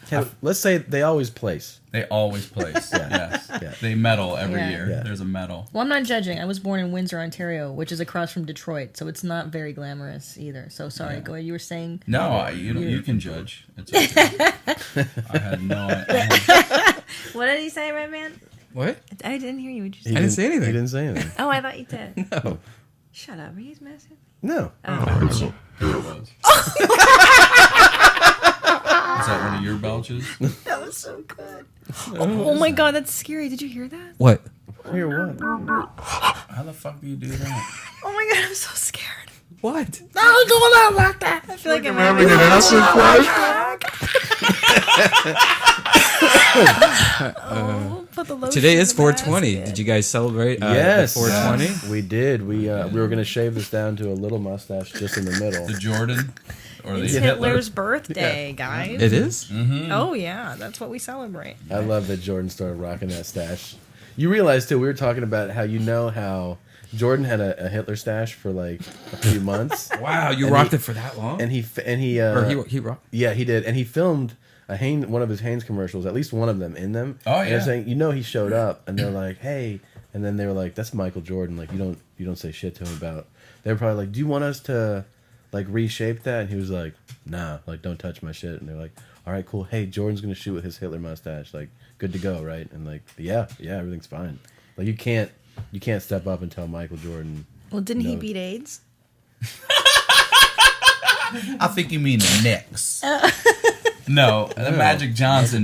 D: Let's say they always place.
F: they always place. Yes,
D: Yeah.
F: they medal every
E: Yeah.
F: year.
D: Yeah.
F: There's a medal.
E: Well, I'm not judging. I was born in Windsor, Ontario, which is across from Detroit, so it's not very glamorous either. So sorry, go ahead. You were saying.
F: No, you can judge. It's okay. I had no idea.
E: What did he say, Red Man?
I: What?
E: I didn't hear you. What you
D: He
E: say?
I: didn't say anything.
D: He didn't say anything.
E: Oh, I thought you did.
D: No.
E: Shut up. He's massive.
D: No.
F: It was. that one of your belches?
E: That was so good. Oh my god, that's scary. Did you hear that?
I: What?
D: Hear what?
F: How the fuck do you do that?
E: Oh my god, I'm so scared.
I: What?
G: Don't do it like that.
E: I feel like I'm
G: having an acid
E: Put the lotion
I: Today
E: in
I: is
E: the
I: 420.
E: basket.
I: Did you guys celebrate
D: Yes,
I: the 420?
D: we did. We were gonna shave this down to a little mustache just in the middle.
F: The Jordan or
E: It's
F: the
E: Hitler's birthday, guys.
I: It is?
E: Oh yeah, that's what we celebrate.
D: I love that Jordan started rocking that stash. You realize too, we were talking about how Jordan had a Hitler stash for like a few months.
I: Wow, you
D: And
I: rocked
D: he-
I: it for that long?
D: And he
I: or he rocked?
D: yeah, he did, and he filmed one of his Hanes commercials, at least one of them in them.
F: Oh,
D: And they're
F: yeah.
D: saying, he showed up, and they're like, hey, and then they were like, that's Michael Jordan. Like you don't say shit to him about. They were probably like, do you want us to like reshape that? And he was like, nah, like don't touch my shit. And they're like, all right, cool. Hey, Jordan's gonna shoot with his Hitler mustache. Like good to go, right? And like yeah, everything's fine. Like you can't step up and tell Michael Jordan.
E: Well, didn't he
D: No.
E: beat AIDS?
F: I think you mean the Knicks. No, the Magic Johnson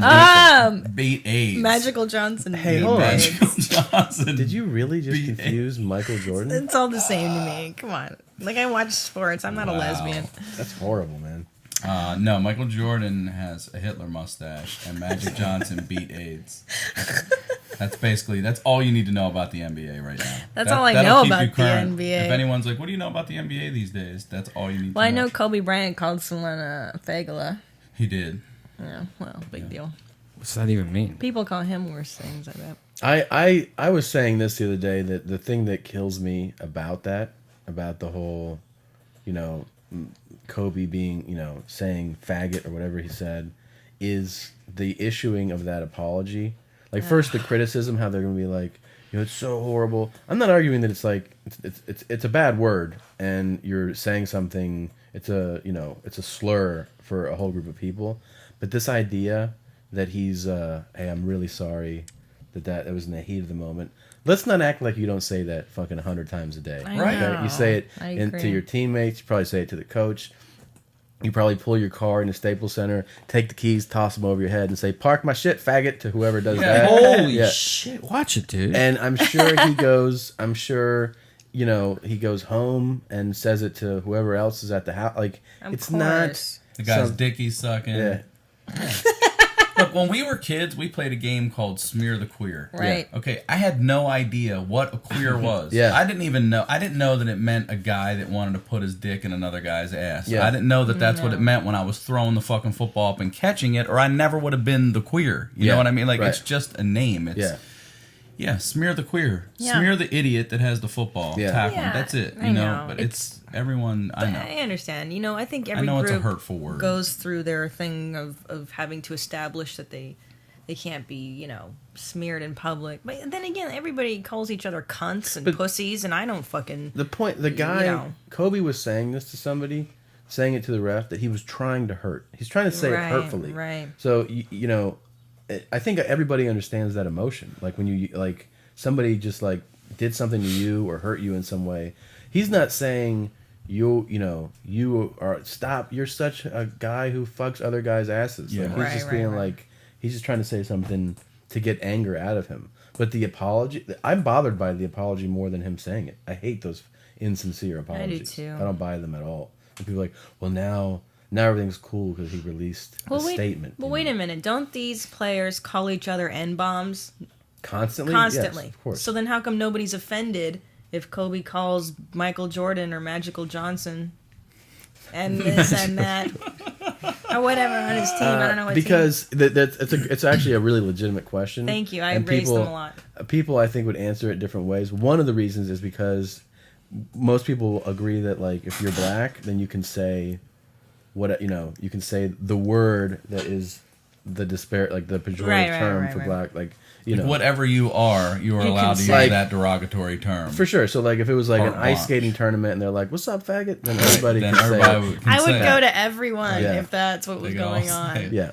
F: beat AIDS.
E: Magical Johnson.
D: Hey,
E: beat
D: hold on.
E: AIDS.
F: Magical Johnson.
D: Did you really just
F: beat
D: confuse Michael Jordan?
E: It's all the same to me. Come on. Like I watch sports. I'm not a lesbian.
D: That's horrible, man.
F: No, Michael Jordan has a Hitler mustache, and Magic Johnson beat AIDS. That's all you need to know about the NBA right now.
E: That's all I
F: that'll
E: know
F: keep
E: about
F: you
E: the
F: current.
E: NBA.
F: If anyone's like, what do you know about the NBA these days? That's all you need
E: Well,
F: to
E: I
F: know.
E: know Kobe Bryant called Sealant a fagula.
F: He did.
E: Yeah, well, big deal.
I: What's that even mean?
E: People call him worse things, I bet.
D: I was saying this the other day, that the thing that kills me about the whole, Kobe being, saying faggot or whatever he said, is the issuing of that apology. Like first the criticism, how they're gonna be like, it's so horrible. I'm not arguing that it's like it's a bad word and you're saying something. It's a slur for a whole group of people. But this idea that he's hey, I'm really sorry that was in the heat of the moment. Let's not act like you don't say that fucking 100 times a day.
E: I
F: Right.
E: know.
D: You say it
E: I
D: to
E: agree.
D: your teammates. You probably say it to the coach. You probably pull your car in the Staples Center, take the keys, toss them over your head, and say, "Park my shit, faggot," to whoever does that.
I: Holy
D: Yeah.
I: shit. Watch it, dude.
D: And I'm sure he goes. He goes home and says it to whoever else is at the house. Like
E: Of
D: it's
E: course.
F: The guy's
D: some-
F: dicky sucking.
D: Yeah.
F: Look, when we were kids, we played a game called Smear the Queer.
E: Right.
F: Okay, I had no idea what a queer was.
D: Yeah.
F: I didn't even know. I didn't know that it meant a guy that wanted to put his dick in another guy's ass.
D: Yeah.
F: I didn't know that that's what it meant when I was throwing the fucking football up and catching it, or I never would have been the queer. You
D: Yeah,
F: know what I mean? Like,
D: right.
F: it's just a name. It's,
D: Yeah.
F: smear the queer.
E: Yeah.
F: Smear the idiot that has the football.
D: Yeah.
F: Tackle him.
E: Yeah,
F: That's it.
E: I
F: You know,
E: know.
F: but it's everyone. I
E: But
F: know.
E: I understand. I think
F: I
E: every
F: know it's a
E: group
F: hurtful word.
E: goes through their thing of having to establish that they can't be, smeared in public. But then again, everybody calls each other cunts and
D: But-
E: pussies, and I don't fucking...
D: The guy,
E: know.
D: Kobe was saying this to somebody, saying it to the ref, that he was trying to hurt. He's trying to say
E: Right,
D: it hurtfully.
E: right.
D: So, I think everybody understands that emotion. Like when you, like, somebody just, like, did something to you or hurt you in some way. He's not saying, you are, stop, you're such a guy who fucks other guys' asses.
F: Yeah.
D: Like, he's
E: Right,
D: just
E: right,
D: being
E: right.
D: like, he's just trying to say something to get anger out of him. But the apology, I'm bothered by the apology more than him saying it. I hate those insincere apologies.
E: too.
D: I don't buy them at all. And people are like, well, now everything's cool because he released a statement.
E: Well, wait a minute. Don't these players call each other N-bombs
D: Constantly?
E: constantly?
D: Yes, of course.
E: So then how come nobody's offended if Kobe calls Michael Jordan or Magical Johnson and this and that or whatever on his team? I don't know what
D: because it's actually a really legitimate question.
E: Thank you. I
D: And
E: raised them a lot.
D: People, I think, would answer it different ways. One of the reasons is because most people agree that, like, if you're black, then you can say you can say the word that is the the pejorative
E: Right,
D: term
E: right,
D: for
E: right.
D: black, like,
F: Whatever you are allowed to use
D: say-
F: that derogatory term.
D: For sure. So, like, if it was like
F: Carte
D: an ice
F: blanche.
D: skating tournament and they're like, "What's up, faggot?" Then everybody
F: Then
D: can say
F: everybody
D: it.
F: would- can
E: I would
F: say
E: go
F: it.
E: to everyone
D: Yeah.
E: if that's what was
F: They could all
E: going
F: say
E: on.
F: it.
D: Yeah.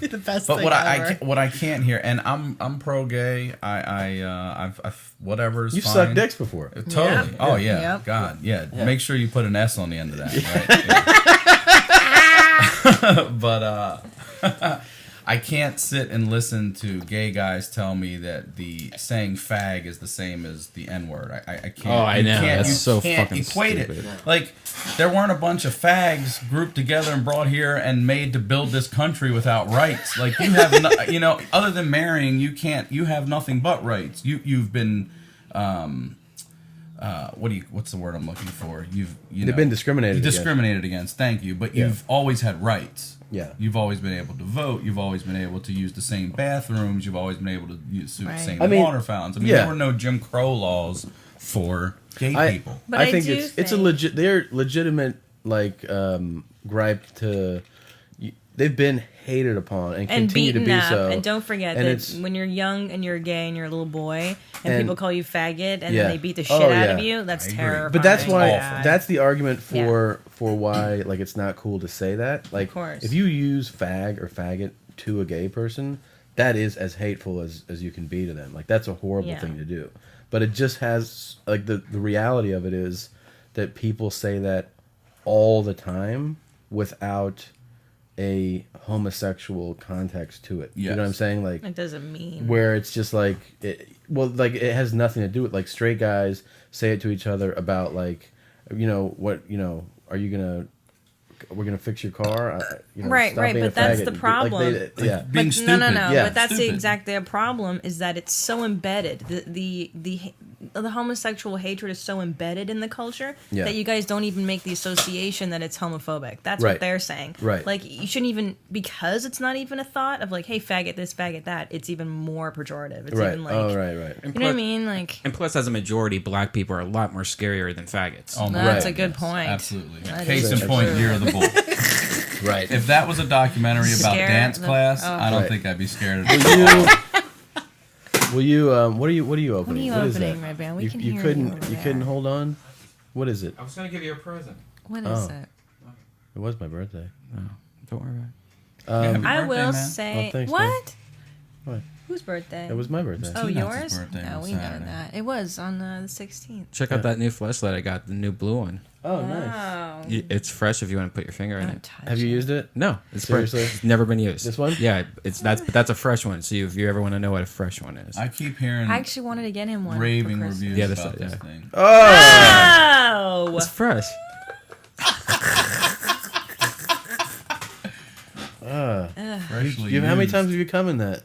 E: The best
F: But
E: thing
F: what
E: ever.
F: what I can't hear, and I'm pro gay. I've whatever's
D: You've
F: fine.
D: sucked dicks before.
F: Totally.
E: Yeah.
F: Oh yeah.
E: Yep.
F: God. Yeah. Make sure you put an S on the end of that. Right? Yeah. But I can't sit and listen to gay guys tell me that the saying fag is the same as the N-word. I can't.
I: Oh, I know. That's so
F: can't
I: fucking
F: equate
I: stupid.
F: it. Like, there weren't a bunch of fags grouped together and brought here and made to build this country without rights. Like, you have, other than marrying, you have nothing but rights. You've been, what's the word I'm looking for? They've
D: been discriminated
F: against. Thank you. But you've always had rights.
D: Yeah.
F: You've always been able to vote. You've always been able to use the same bathrooms. You've always been able to use the same water fountains. There were no Jim Crow laws for gay people.
E: But
D: I think it's a legitimate gripe to. They've been hated upon and continue to
E: beaten
D: be
E: up.
D: so.
E: And don't forget
D: And
E: that when you're young and you're gay and you're a little boy and people call you faggot and
D: Yeah.
E: then they beat the shit
D: Oh,
E: out
D: yeah.
E: of you, that's
F: I agree.
E: terrifying.
D: But that's why
E: Yeah.
D: that's the argument for why it's not cool to say that. Like,
E: Of course.
D: if you use fag or faggot to a gay person, that is as hateful as you can be to them. Like, that's a horrible thing to do. But it just has the reality of it is that people say that all the time without a homosexual context to it. You know what I'm saying? Like,
E: It doesn't mean.
D: where it's just it has nothing to do with straight guys say it to each other about are you gonna we're gonna fix your car?
E: Right,
D: stop being a
E: but that's
D: faggot.
E: the problem.
D: Yeah.
F: Being
E: But
F: stupid.
E: no.
D: Yeah.
E: But that's
F: Stupid.
E: the problem is that it's so embedded. The homosexual hatred is so embedded in the culture that you guys don't even make the association that it's homophobic. That's
D: Right.
E: what they're saying.
D: Right.
E: Like, you shouldn't even, because it's not even a thought of hey, faggot this, faggot that. It's even more pejorative. It's
D: Right.
E: even
D: Right.
E: you
D: Right.
E: know what I mean?
I: And plus, as a majority, black people are a lot more scarier than faggots.
F: Oh, my
E: That's
F: God,
E: a good
F: yes,
E: point.
F: Absolutely.
E: That
F: Case
E: is
F: in point,
E: true.
F: Year of the Bull.
D: Right.
F: If that was a documentary about
E: Scare
F: dance
E: the-
F: class,
E: oh.
F: I don't
D: Right.
F: think I'd be scared of it.
D: Will you what are you opening?
E: you
D: What is
E: opening,
D: that?
E: Red Band? We
D: you
E: can
D: you
E: hear
D: couldn't
E: you over
D: you
E: there.
D: couldn't hold on? What is it?
I: I was going to give you a present.
E: What is
D: Oh.
E: it?
D: It was my birthday.
I: No, don't worry about it.
F: Happy
E: I
F: birthday,
E: will
F: man.
E: say.
D: Oh, thanks, man.
E: What?
D: What?
E: Whose birthday?
D: It was my birthday.
E: Oh,
F: Tina's
E: yours?
F: birthday
E: No,
F: on
E: we know
F: Saturday.
E: that. It was on the 16th.
I: Check out that new fleshlight I got, the new blue one.
D: Oh, nice.
E: Oh.
I: It's fresh if you want to put your finger in
E: Don't
I: it.
E: touch
D: Have you
E: it.
D: used it?
I: No, it's
D: Seriously?
I: fresh. It's never been used.
D: This one?
I: Yeah, that's a fresh one. So if you ever want to know what a fresh one is,
F: I keep hearing
E: I actually wanted to get him one. for
F: raving
E: Christmas.
F: reviews
I: Yeah, that's
F: about
I: it,
F: this
I: yeah.
F: thing.
E: Oh!
I: it's fresh.
F: Freshly
D: How many
F: used.
D: times have you come in that?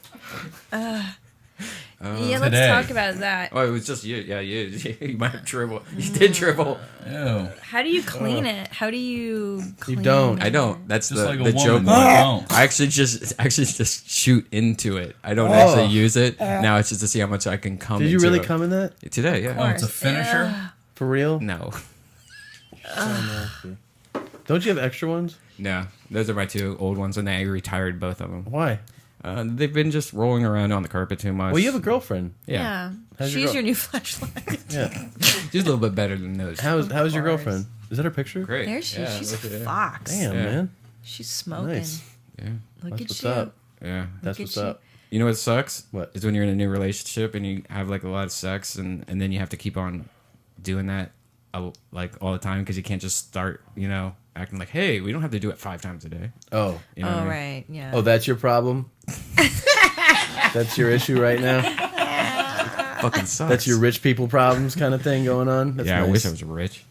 E: Yeah, let's
F: Today.
E: talk about that.
I: Oh, it was just you. Yeah, you might have dribbled. You did dribble.
F: Ew.
E: How do you clean it? How do you clean
D: don't.
I: I don't. That's
F: Just like a
I: the joke.
F: woman, you don't.
I: I actually just shoot into it. I don't actually use it. Now it's just to see how much I can come.
D: Did you
I: into
D: really
I: it.
D: come in that?
I: Today? Yeah.
F: Oh, it's a finisher?
D: For real?
I: No,
D: Don't you have extra ones?
I: no. Those are my two old ones, and I retired both of them.
D: Why?
I: They've been just rolling around on the carpet too much.
D: Well, you have a girlfriend.
I: Yeah.
D: How's your
E: She's
D: girl-
E: your new flashlight.
D: Yeah.
I: She's a little bit better than those.
D: How's your
E: course.
D: girlfriend? Is that her picture?
I: Great.
E: There she is.
I: Yeah,
E: She's
I: look at
E: a
I: it.
E: fox.
D: Damn,
I: Yeah.
D: man.
E: She's smoking.
D: Nice.
I: Yeah.
E: Look
D: That's
E: at
D: what's
E: you.
D: up.
I: Yeah.
D: That's
E: at
D: what's
E: you.
D: up.
I: You know what sucks?
D: What?
I: Is when you're in a new relationship and you have like a lot of sex and then you have to keep on doing that like all the time because you can't just start, acting like, hey, we don't have to do it 5 times a day.
D: Oh.
I: You know what I
E: Oh,
I: mean?
E: right. Yeah.
D: Oh, that's your problem? That's your issue right now?
I: Fucking sucks.
D: That's your rich people problems kind of thing going on? That's
I: Yeah,
D: nice.
I: I wish I was rich.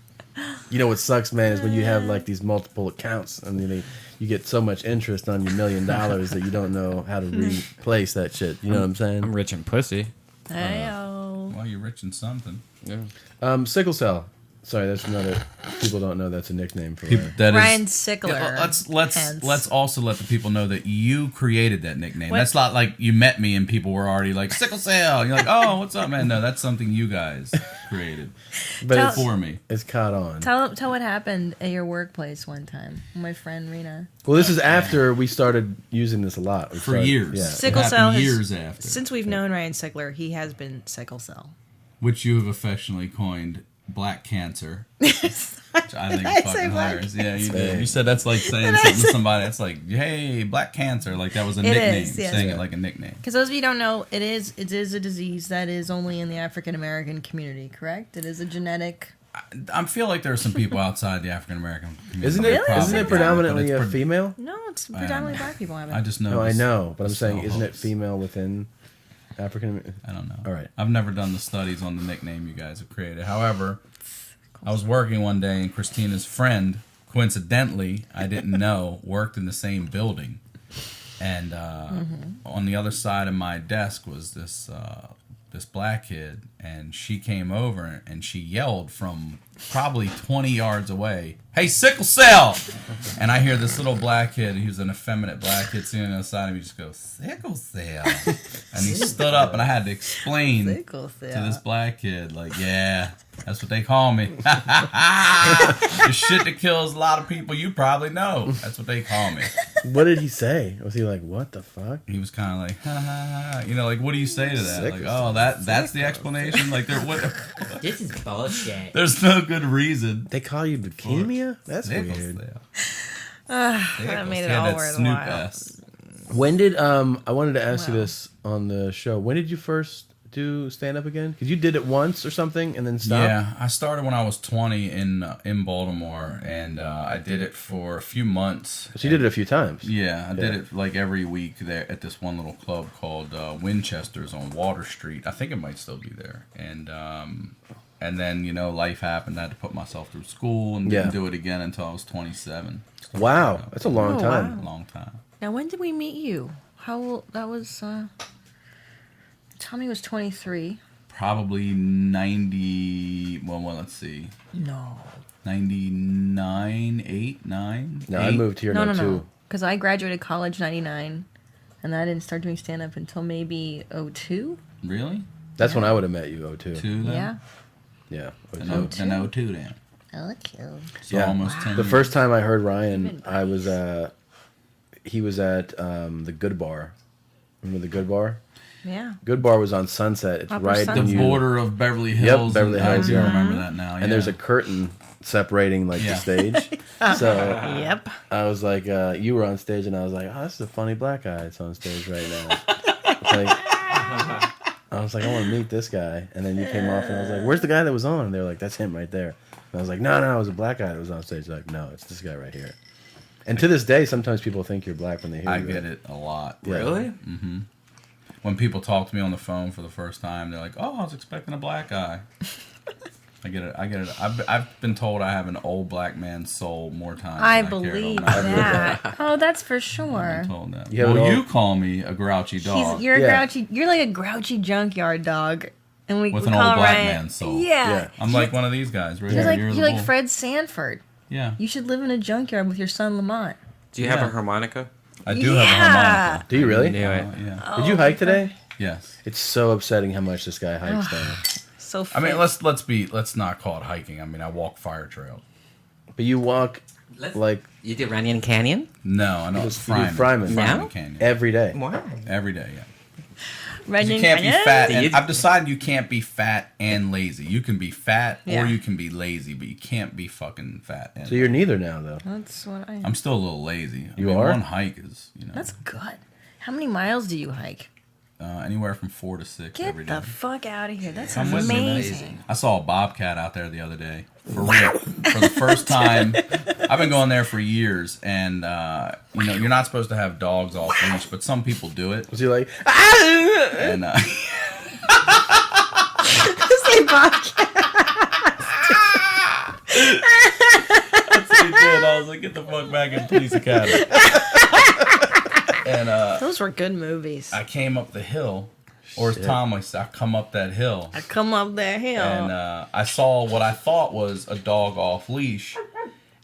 D: You know what sucks, man, is when you have like these multiple accounts and you get so much interest on your $1 million that you don't know how to replace that shit. You know what I'm saying?
I: I'm rich in pussy.
E: Hey-o.
F: Well, you're rich in something.
I: Yeah.
D: Sickle cell. Sorry, that's another. People don't know that's a nickname for
F: People,
D: her.
F: that is-
E: Ryan Sickler.
F: Yeah,
E: hence.
F: let's also let the people know that you created that nickname.
E: What?
F: That's not like you met me and people were already like sickle cell. You're like, oh, what's up, man? No, that's something you guys created
D: But
E: Tell-
D: it's,
F: for me.
D: it's caught on.
E: Tell what happened at your workplace one time. My friend Rena.
D: Well, this is after we started using this a lot. We
F: For
D: started-
F: years.
D: Yeah.
E: Sickle
F: It
E: cell
F: happened
E: has-
F: years after.
E: Since we've known Ryan Sickler, he has been sickle cell.
F: Which you have affectionately coined black cancer. Which I think is fucking hilarious. Yeah, you did. You said that's like saying something to somebody. It's like, hey, black cancer. Like that was a nickname.
E: is, yes.
F: Saying it like a nickname.
E: Because those of you who don't know, it is a disease that is only in the African American community, correct? It is a genetic
F: I feel like there are some people outside the African American community.
D: Isn't
F: that
D: it?
F: probably
D: Isn't it
F: have,
D: predominantly
F: but
D: a
F: it's
D: female?
E: No, it's predominantly black people have it.
F: I just know.
D: No, I know, but I'm saying,
F: so
D: isn't it
F: hoax.
D: female within African?
F: I don't know.
D: All right.
F: I've never done the studies on the nickname you guys have created. However, I was working one day and Christina's friend, coincidentally, I didn't know, worked in the same building. And on the other side of my desk was this black kid, and she came over and she yelled from probably 20 yards away, "Hey, sickle cell!" And I hear this little black kid, he was an effeminate black kid sitting on the side of me, just go, "Sickle cell." And he stood up, and I had to explain to this black kid, like, yeah, that's what they call me. The shit that kills a lot of people you probably know. That's what they call me.
D: What did he say? Was he like, what the fuck?
F: He was kind of like, ha, ha, ha. You know, like, what do you say to that?
D: Sickle
F: Like, oh, that's the explanation? Like,
I: This is bullshit.
F: there's no good reason.
D: They call you leukemia? That's
F: Sickle
D: weird.
F: cell.
E: That made it
F: Yeah,
E: all
F: that
E: worthwhile.
F: Snoop ass.
D: When did I wanted to ask you
E: Wow.
D: this on the show? When did you first do stand up again? Because you did it once or something and then stopped.
F: Yeah, I started when I was 20 in Baltimore, and I did it for a few months.
D: So you did it a few times.
F: Yeah, I did
D: Yeah.
F: it like every week there at this one little club called Winchester's on Water Street. I think it might still be there. And then, you know, life happened. I had to put myself through school and didn't do it again until I was 27.
D: Wow, that's a long
E: Oh,
D: time.
E: wow.
F: Long time.
E: Now, when did we meet you? How old? That was. Tommy was 23.
F: Probably 90. Well, let's see.
E: No.
F: 99, 8, 9.
D: No, I moved here
E: No,
D: now
E: no,
D: too.
E: no. Because I graduated college 99, and I didn't start doing stand up until maybe 02.
F: Really?
D: That's when I would have met you. 02.
F: 2 then?
E: Yeah.
D: Yeah.
F: Then
D: 02.
F: 02 then.
E: Okay.
F: So
D: Yeah.
F: almost 10
D: The
F: years.
D: first time I heard Ryan, I was he was at the Good Bar. Remember the Good Bar?
E: Yeah.
D: Good Bar was on Sunset. It's
E: Upper
D: right
F: The
E: Sunset.
D: when you
F: border of Beverly Hills.
D: Beverly
F: and-
D: Hills,
F: I
D: yeah.
F: remember that now.
D: and there's a curtain separating like
F: Yeah.
D: the stage. So
E: Yep.
D: I was like, you were on stage, and I was like, oh, this is a funny black guy that's on stage right now. Like, I was like, I want to meet this guy. And then you came off, and I was like, where's the guy that was on? And they were like, that's him right there. And I was like, no, it was a black guy that was on stage. They're like, no, it's this guy right here. And to this day, sometimes people think you're black when they hear
F: I
D: you.
F: get it a lot.
D: Yeah.
I: Really?
F: When people talk to me on the phone for the first time, they're like, "Oh, I was expecting a black guy." I get it. I've been told I have an old black man's soul more times.
E: I
F: than care to
E: believe
F: imagine.
E: that. Oh, that's for
F: I've
E: sure.
F: been told that.
D: You have it
F: Well,
D: all-
F: you call me a grouchy dog
E: You're a
D: Yeah.
E: grouchy. You're like a grouchy junkyard dog, and we
F: with
E: we
F: an
E: call
F: old black
E: Ryan-
F: man's soul.
E: Yeah.
D: Yeah.
F: I'm like one of these guys, right?
E: You're
F: here.
E: like
F: You're the
E: you're like
F: bull.
E: Fred Sanford.
F: Yeah,
E: You should live in a junkyard with your son Lamont.
I: Do you have
F: Yeah.
I: a harmonica?
F: I do have a
E: Yeah.
F: harmonica.
D: Do you really?
I: Knew it.
F: Yeah.
D: Did you hike today?
F: Yes.
D: It's so upsetting how much this guy hikes down.
E: So
F: I mean,
E: fit.
F: let's not call it hiking. I mean, I walk fire trails.
D: But you walk like
I: You do Runyon Canyon?
F: No, I know
D: You
F: it's
D: do Fryman.
F: Fryman
I: Now?
F: Canyon.
D: every day.
I: Wow.
F: Every day, yeah.
E: Runyon
F: You can't be
E: Canyon?
F: fat.
I: Do
F: And
I: you-
F: I've decided you can't be fat and lazy. You can be fat
E: Yeah.
F: or you can be lazy, but you can't be fucking fat. And
D: So you're neither now, though.
E: That's what I.
F: I'm still a little lazy.
D: You are?
F: One hike is,
E: That's good. How many miles do you hike?
F: anywhere from 4 to 6 every
E: Get
F: day.
E: the fuck out of here. That's
F: Come with me, man.
E: amazing.
F: I saw a bobcat out there the other day. For real. For the first time. I've been going there for years, and you're not supposed to have dogs off leash, but some people do it.
D: Was he like,
F: And
E: Say bobcat.
F: that's what he did. I was like, get the fuck back in Police Academy. And
E: Those were good movies.
F: I came up the hill, or as Tom likes to say, I come up that hill.
E: I come up that hill.
F: And I saw what I thought was a dog off leash,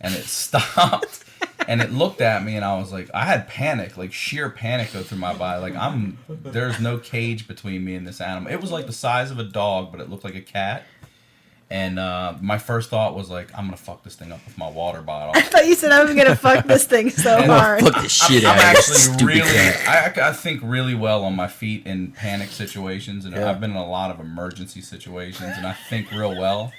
F: and it stopped, and it looked at me, and I was like, I had panic, like sheer panic go through my body. Like there's no cage between me and this animal. It was like the size of a dog, but it looked like a cat. And my first thought was like, I'm gonna fuck this thing up with my water bottle.
E: I thought you said I was gonna fuck this thing so hard.
I: Fuck the shit
F: I'm
I: out of you,
F: actually
I: stupid
F: really,
I: cat.
F: I think really well on my feet in panic situations, and
D: Yeah.
F: I've been in a lot of emergency situations, and I think real well.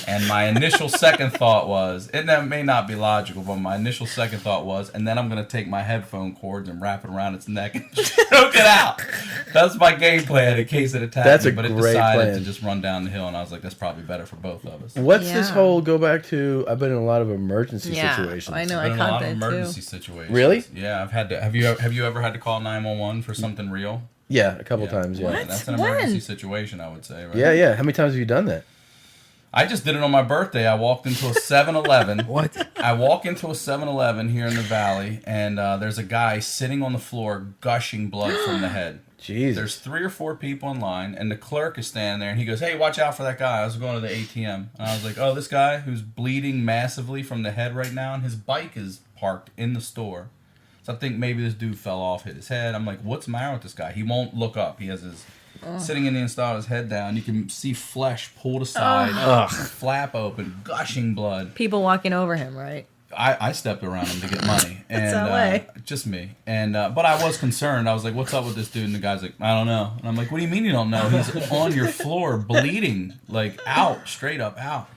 F: And my initial second thought was, and that may not be logical, but my initial second thought was, and then I'm going to take my headphone cords and wrap it around its neck and choke it out. That's my game plan in case it attacked me. But it decided to just run down the hill, and I was like, that's probably better for both of us.
D: What's this whole go back to? I've been in a lot of emergency situations.
E: I know.
F: I've been in a lot of
E: that
F: emergency
E: too.
F: situations.
D: Really?
F: Yeah, I've had to. Have you ever had to call 911 for something real?
D: Yeah, a couple times. Yeah,
F: that's an emergency situation, I would say. Right?
D: Yeah. How many times have you done that?
F: I just did it on my birthday. I walked into a 7-Eleven.
I: What?
F: I walk into a 7-Eleven here in the valley, and there's a guy sitting on the floor gushing blood from the head.
D: Jesus.
F: There's 3 or 4 people in line, and the clerk is standing there, and he goes, "Hey, watch out for that guy." I was going to the ATM, and I was like, "Oh, this guy who's bleeding massively from the head right now, and his bike is parked in the store." So I think maybe this dude fell off, hit his head. I'm like, "What's the matter with this guy?" He won't look up. He has his sitting in the install, his head down. You can see flesh pulled aside, flap open, gushing blood.
E: People walking over him, right?
F: I stepped around him to get money, and
E: LA.
F: just me. And but I was concerned. I was like, "What's up with this dude?" And the guy's like, "I don't know." And I'm like, "What do you mean you don't know? He's on your floor, bleeding, like out, straight up out.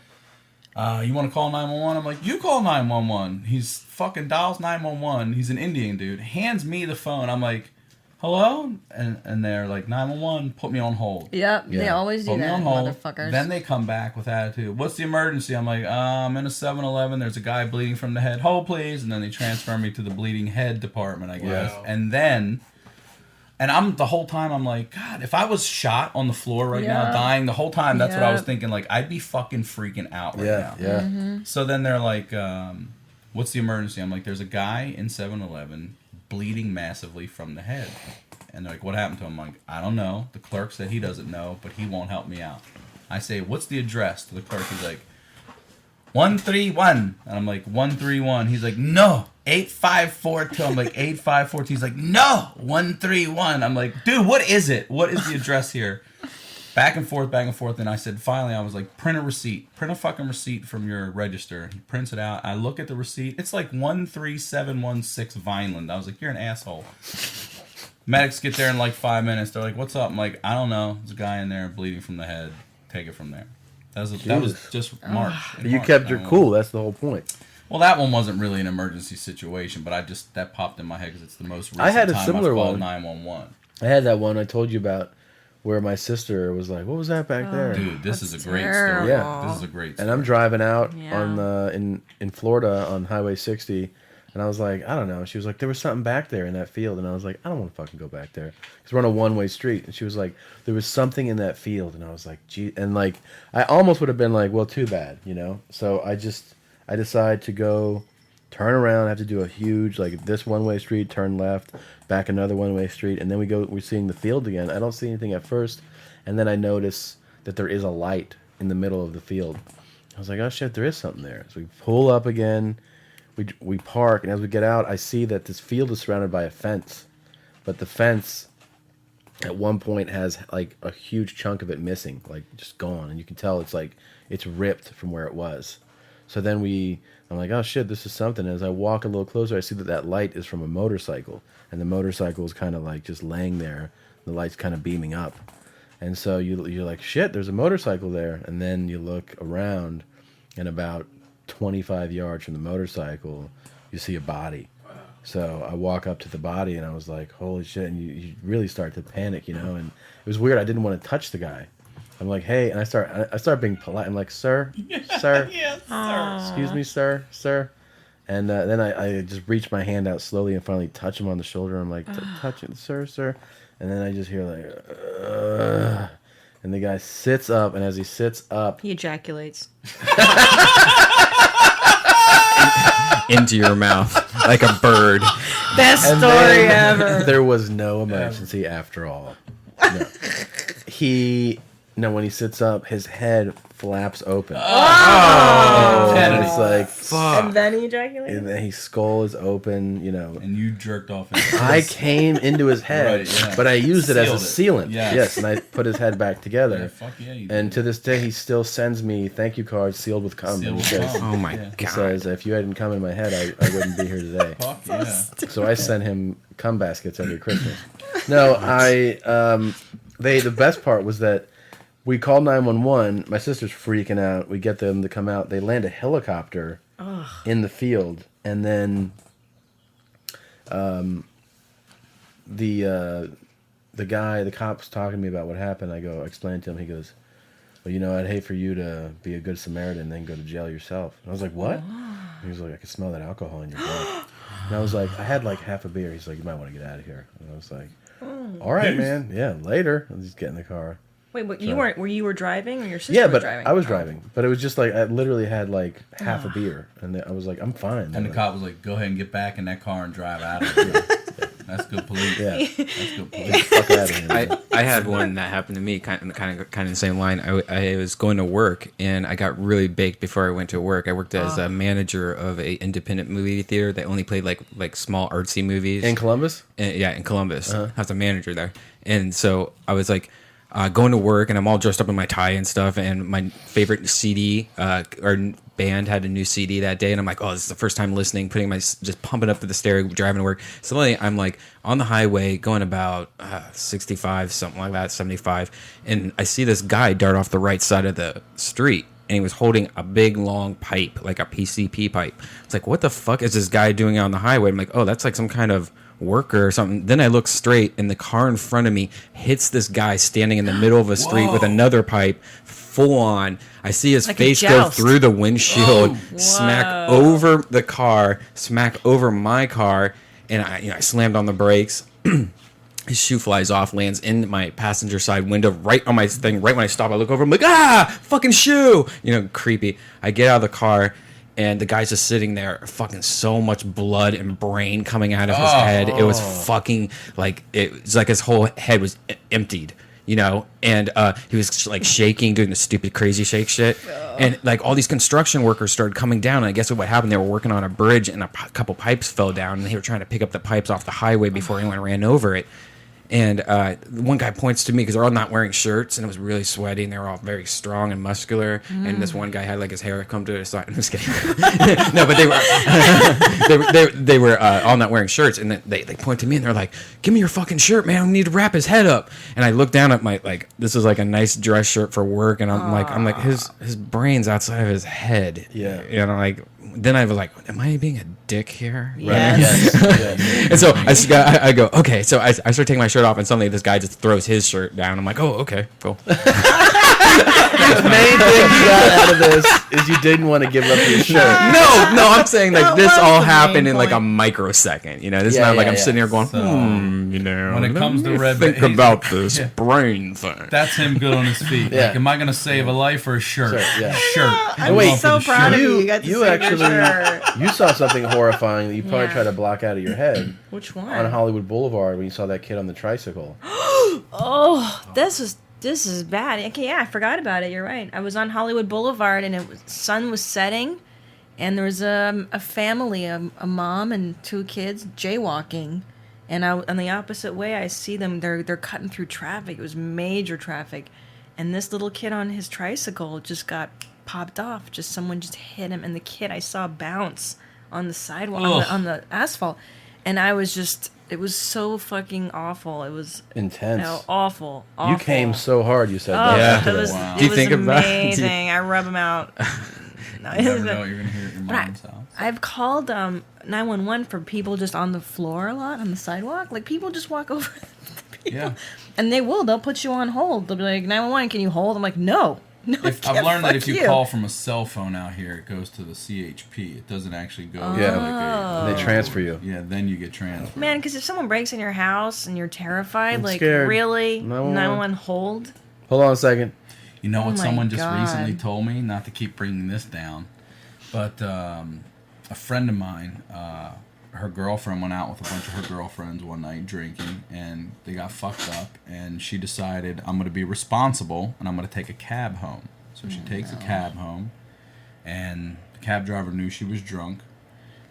F: You want to call 911?" I'm like, "You call 911." He's fucking dials 911. He's an Indian dude. Hands me the phone. I'm like, "Hello?" And they're like, 911, put me on hold.
E: Yep, they always do
F: Put me
E: that,
F: on hold.
E: motherfuckers.
F: Then they come back with attitude. "What's the emergency?" I'm like, I'm in a 7-Eleven. There's a guy bleeding from the head. Hold, please. And then they transfer me to the bleeding head department, I guess.
D: Wow.
F: And then, the whole time I'm like, God, if I was shot on the floor right now, dying the whole time, that's what I was thinking. Like, I'd be fucking freaking out right now.
D: Yeah.
E: Mm-hmm.
F: So then they're like, what's the emergency? I'm like, there's a guy in 7-Eleven bleeding massively from the head. And they're like, what happened to him? I'm like, I don't know. The clerk said he doesn't know, but he won't help me out. I say, what's the address to the clerk? He's like, 131. And I'm like, 131. He's like, no, 8542. I'm like, 8542. He's like, no, 131. I'm like, dude, what is it? What is the address here? Back and forth. And I said, finally, I was like, print a receipt. Print a fucking receipt from your register. He prints it out. I look at the receipt. It's like 13716 Vineland. I was like, you're an asshole. Medics get there in like 5 minutes. They're like, what's up? I'm like, I don't know. There's a guy in there bleeding from the head. Take it from there. That was just March.
D: You kept your cool. That's the whole point.
F: Well, that one wasn't really an emergency situation, but that popped in my head because it's the most recent
D: I had a
F: time
D: similar
F: I've called
D: one.
F: 911.
D: I had that one I told you about where my sister was like, what was that back there?
F: Dude, this is a great
E: terrible.
F: story.
D: Yeah.
F: This is a great story.
D: And I'm driving out
E: Yeah.
D: on in Florida on Highway 60, and I was like, I don't know. She was like, there was something back there in that field, and I was like, I don't want to fucking go back there because we're on a one-way street. And she was like, there was something in that field, and I was like, gee, and like I almost would have been like, well, too bad, you know. So I decide to go turn around. I have to do a huge like this one-way street, turn left, back another one-way street, and then we're seeing the field again. I don't see anything at first, and then I notice that there is a light in the middle of the field. I was like, oh shit, there is something there. So we pull up again. We park, and as we get out, I see that this field is surrounded by a fence, but the fence at one point has like a huge chunk of it missing, like just gone, and you can tell it's ripped from where it was. So then I'm like, oh shit, this is something. And as I walk a little closer, I see that light is from a motorcycle, and the motorcycle is kind of like just laying there. The light's kind of beaming up, and so you're like, shit, there's a motorcycle there, and then you look around, and about 25 yards from the motorcycle, you see a body. So I walk up to the body, and I was like, holy shit, and you really start to panic, you know, and it was weird. I didn't want to touch the guy. I'm like, hey, and I start being polite. I'm like, sir,
F: Yes, sir.
D: excuse me, sir. And then I just reach my hand out slowly and finally touch him on the shoulder. I'm like, touch it, sir. And then I just hear like, and the guy sits up, and as he sits up,
E: He ejaculates.
I: Into your mouth like a bird.
E: Best
D: and
E: story
D: then
E: ever.
D: there was no emergency after all. No. When he sits up, his head flaps open. And it's like,
E: And then he ejaculates?
D: and then his skull is open, you know.
F: And you jerked off.
D: I came into his head,
F: Right, yeah.
D: but I used it as a
F: Sealed it.
D: sealant.
F: Yes.
D: Yes, and I put his head back together.
F: Yeah, fuck yeah, you
D: And
F: did.
D: to this day, he still sends me thank you cards sealed with cum.
F: Sealed
D: And
F: with
D: he says,
F: cum.
I: Oh my
F: Yeah.
D: he
I: god.
D: says, if you hadn't come in my head, I wouldn't be here today.
F: Fuck yeah.
D: So I sent him cum baskets every Christmas. No, the best part was that we call 911. My sister's freaking out. We get them to come out. They land a helicopter in the field, and then the cop's talking to me about what happened. I explain to him. He goes, well, I'd hate for you to be a good Samaritan and then go to jail yourself. And I was like, what? He was like, I could smell that alcohol in your blood. And I was like, I had like half a beer. He's like, you might want to get out of here. And I was like, all right, man. Yeah, later. I'll just get in the car.
E: Wait, but you were driving, or your sister
D: was
E: was driving?
D: I was driving. But it was just like, I literally had like half a beer. And I was like, I'm fine.
F: And the cop was like, go ahead and get back in that car and drive out of here. That's good police.
D: Yeah.
F: That's good police.
D: Fuck out of here.
I: I had one that happened to me, kind of the same line. I was going to work, and I got really baked before I went to work. I worked as a manager of a independent movie theater that only played like small artsy movies
D: In Columbus?
I: in Columbus. I was a manager there, and so I was like going to work, and I'm all dressed up in my tie and stuff. And my favorite CD or band had a new CD that day, and I'm like, oh, this is the first time listening, just pumping up to the stereo, driving to work. Suddenly, I'm like on the highway going about 65, something like that, 75, and I see this guy dart off the right side of the street, and he was holding a big long pipe, like a PCP pipe. It's like, what the fuck is this guy doing on the highway? I'm like, oh, that's like some kind of worker or something. Then I look straight, and the car in front of me hits this guy standing in the middle of a street with another pipe, full on. I see his face go through the windshield, smack over the car, smack over my car, and I slammed on the brakes. His shoe flies off, lands in my passenger side window, right on my thing. Right when I stop, I look over. I'm like, fucking shoe! Creepy. I get out of the car, and the guy's just sitting there, fucking so much blood and brain coming out of his head. It was fucking like, it was like his whole head was emptied. And he was like shaking, doing the stupid crazy shake shit. And like all these construction workers started coming down. And I guess what happened, they were working on a bridge, and a couple pipes fell down, and they were trying to pick up the pipes off the highway before anyone ran over it. And one guy points to me because they're all not wearing shirts, and it was really sweaty, and they were all very strong and muscular. And this one guy had like his hair come to his side. I'm just kidding. No, but they were all not wearing shirts, and they point to me and they're like, "Give me your fucking shirt, man. We need to wrap his head up." And I look down at my this is like a nice dress shirt for work, and I'm like his brain's outside of his head.
D: Yeah.
I: Then I was like, am I being a dick here?
E: Yes.
I: Yes. And so I go, okay. So I start taking my shirt off, and suddenly this guy just throws his shirt down. I'm like, oh, okay, cool.
D: The main thing you got out of this is you didn't want to give up your shirt.
I: No, I'm saying like this all happened in like a
E: point.
I: microsecond. This is not like I'm sitting here going,
F: when it comes to red,
I: think about this brain thing.
F: That's him good on his feet.
D: Yeah.
F: Like, am I going to save a life or a shirt? Shirt.
E: I'm
D: Wait,
E: so proud of you. You got to
D: you
E: save
D: actually
E: your shirt.
D: you saw something horrifying that you probably
E: Yeah.
D: tried to block out of your head
E: Which one?
D: on Hollywood Boulevard when you saw that kid on the tricycle.
E: Oh, this is bad. Okay, yeah, I forgot about it. You're right. I was on Hollywood Boulevard, and sun was setting, and there was a family, a mom and two kids jaywalking, and on the opposite way, I see them. They're cutting through traffic. It was major traffic, and this little kid on his tricycle just got popped off. Someone just hit him, and the kid I saw bounce on the sidewalk on the asphalt, and I was just. It was so fucking awful. It was
D: Intense.
E: Awful.
D: You came so hard, you said.
E: Oh,
D: that.
E: it was,
F: Wow.
E: it
I: Do you
E: was
I: think about-
E: amazing. I rub them out. No,
F: You never know what you're going to hear at your mom's house.
E: I've called 911 for people just on the floor a lot, on the sidewalk. Like, people just walk over the people.
F: Yeah.
E: And they'll put you on hold. They'll be like, 911, can you hold? I'm like, no. No, I
F: I've
E: can't.
F: learned that
E: Fuck
F: if you call from a cell phone out here, it goes to the CHP. It doesn't actually go to
D: Yeah.
F: like
D: They transfer you.
F: Yeah, then you get transferred.
E: Man, because if someone breaks in your house and you're terrified,
D: I'm
E: like,
D: scared.
E: really?
D: 911.
E: 911 hold?
D: Hold on a second.
F: You know what
E: my
F: someone just
E: God.
F: recently told me? Not to keep bringing this down, but a friend of mine, her girlfriend went out with a bunch of her girlfriends one night drinking, and they got fucked up, and she decided, I'm going to be responsible, and I'm going to take a cab home. So she takes a cab home, and the cab driver knew she was drunk,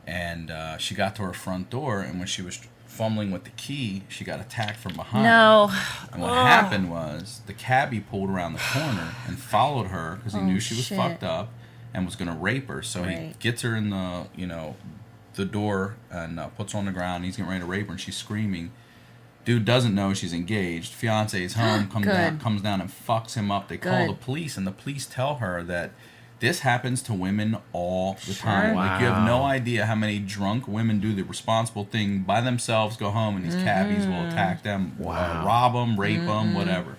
F: and she got to her front door, and when she was fumbling with the key, she got attacked from behind.
E: No.
F: And what happened was the cabbie pulled around the corner and followed her because he knew she was
E: shit.
F: fucked up and was going to rape her. So he
E: Right.
F: gets her in the door and puts her on the ground. And he's getting ready to rape her, and she's screaming, Dude doesn't know she's engaged. Fiance is home, comes down and fucks him up. They call the police, and the police tell her that this happens to women all the time.
I: Wow.
F: Like, you have no idea how many drunk women do the responsible thing by themselves, go home, and these cabbies will attack them, rob them, rape them, whatever.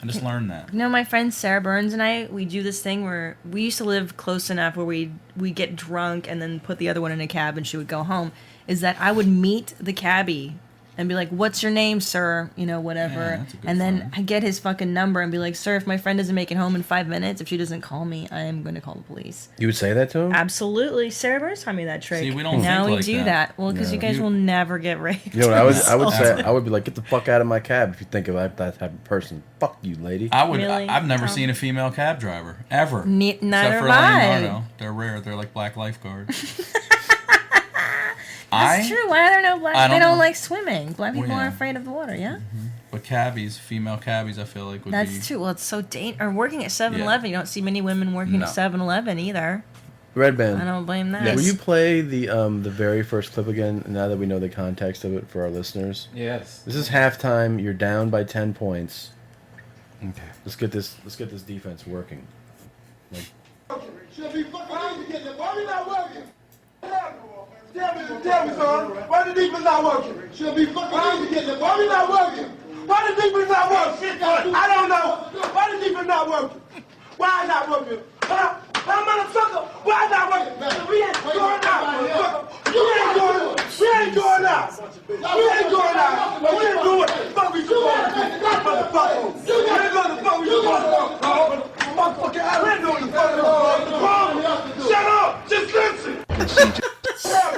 F: I just learned that.
E: You know, my friend Sarah Burns and I, we do this thing where we used to live close enough where we get drunk and then put the other one in a cab and she would go home, is that I would meet the cabbie and be like, "What's your name, sir?" You know, whatever.
F: Yeah, that's a good
E: and then
F: friend.
E: I get his fucking number and be like, "Sir, if my friend doesn't make it home in 5 minutes, if she doesn't call me, I am going to call the police."
D: You would say that to him?
E: Absolutely. Sarah Burns taught me that trick.
F: See, we don't
E: now
F: think
E: we
F: like
E: do
F: that.
E: Well, because
D: No.
E: you guys will never get raped.
D: You know what I would say? I would be like, "Get the fuck out of my cab if you think of that type of person. Fuck you, lady."
E: Really?
F: I've never
E: Tom?
F: seen a female cab driver ever.
E: Neither
F: Except for
E: have I.
F: Leonardo. They're rare. They're like black lifeguards.
E: That's true. Why are there no black?
F: I
E: They
F: don't
E: don't
F: know.
E: like swimming. Black people
F: yeah.
E: aren't afraid of the water. Yeah.
F: But cabbies, female cabbies, I feel like would be.
E: That's true. Well, it's so Or working at 7-Eleven. You don't see many women working
F: No.
E: at 7-Eleven either.
D: Red Band.
E: I don't blame that.
D: Will you play the very first clip again? Now that we know the context of it for our listeners.
I: Yes.
D: This is halftime. You're down by 10 points.
I: Okay.
D: Let's get this defense working.
A: She'll be fucking easy getting it. Why we not working? Tell me, son. Why the defense not working? She'll be fucking easy getting it. Why we not working? Why the defense not working? I don't know. Why the defense not working? Why not working? Huh? Motherfucker, why not working? We ain't going out, motherfucker. You ain't going. We ain't going out. We ain't going out. We ain't doing what the fuck we supposed to do, motherfucker. We ain't doing the fuck we supposed to do. Motherfucker, I ain't doing the fuck we supposed to do. Shut up. Just listen.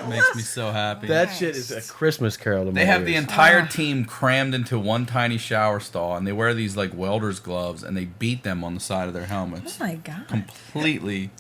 F: Makes me so happy.
D: That shit is a Christmas carol to my
F: They have the
D: ears.
F: entire team crammed into one tiny shower stall, and they wear these like welder's gloves, and they beat them on the side of their helmets.
E: Oh my god.
F: Completely.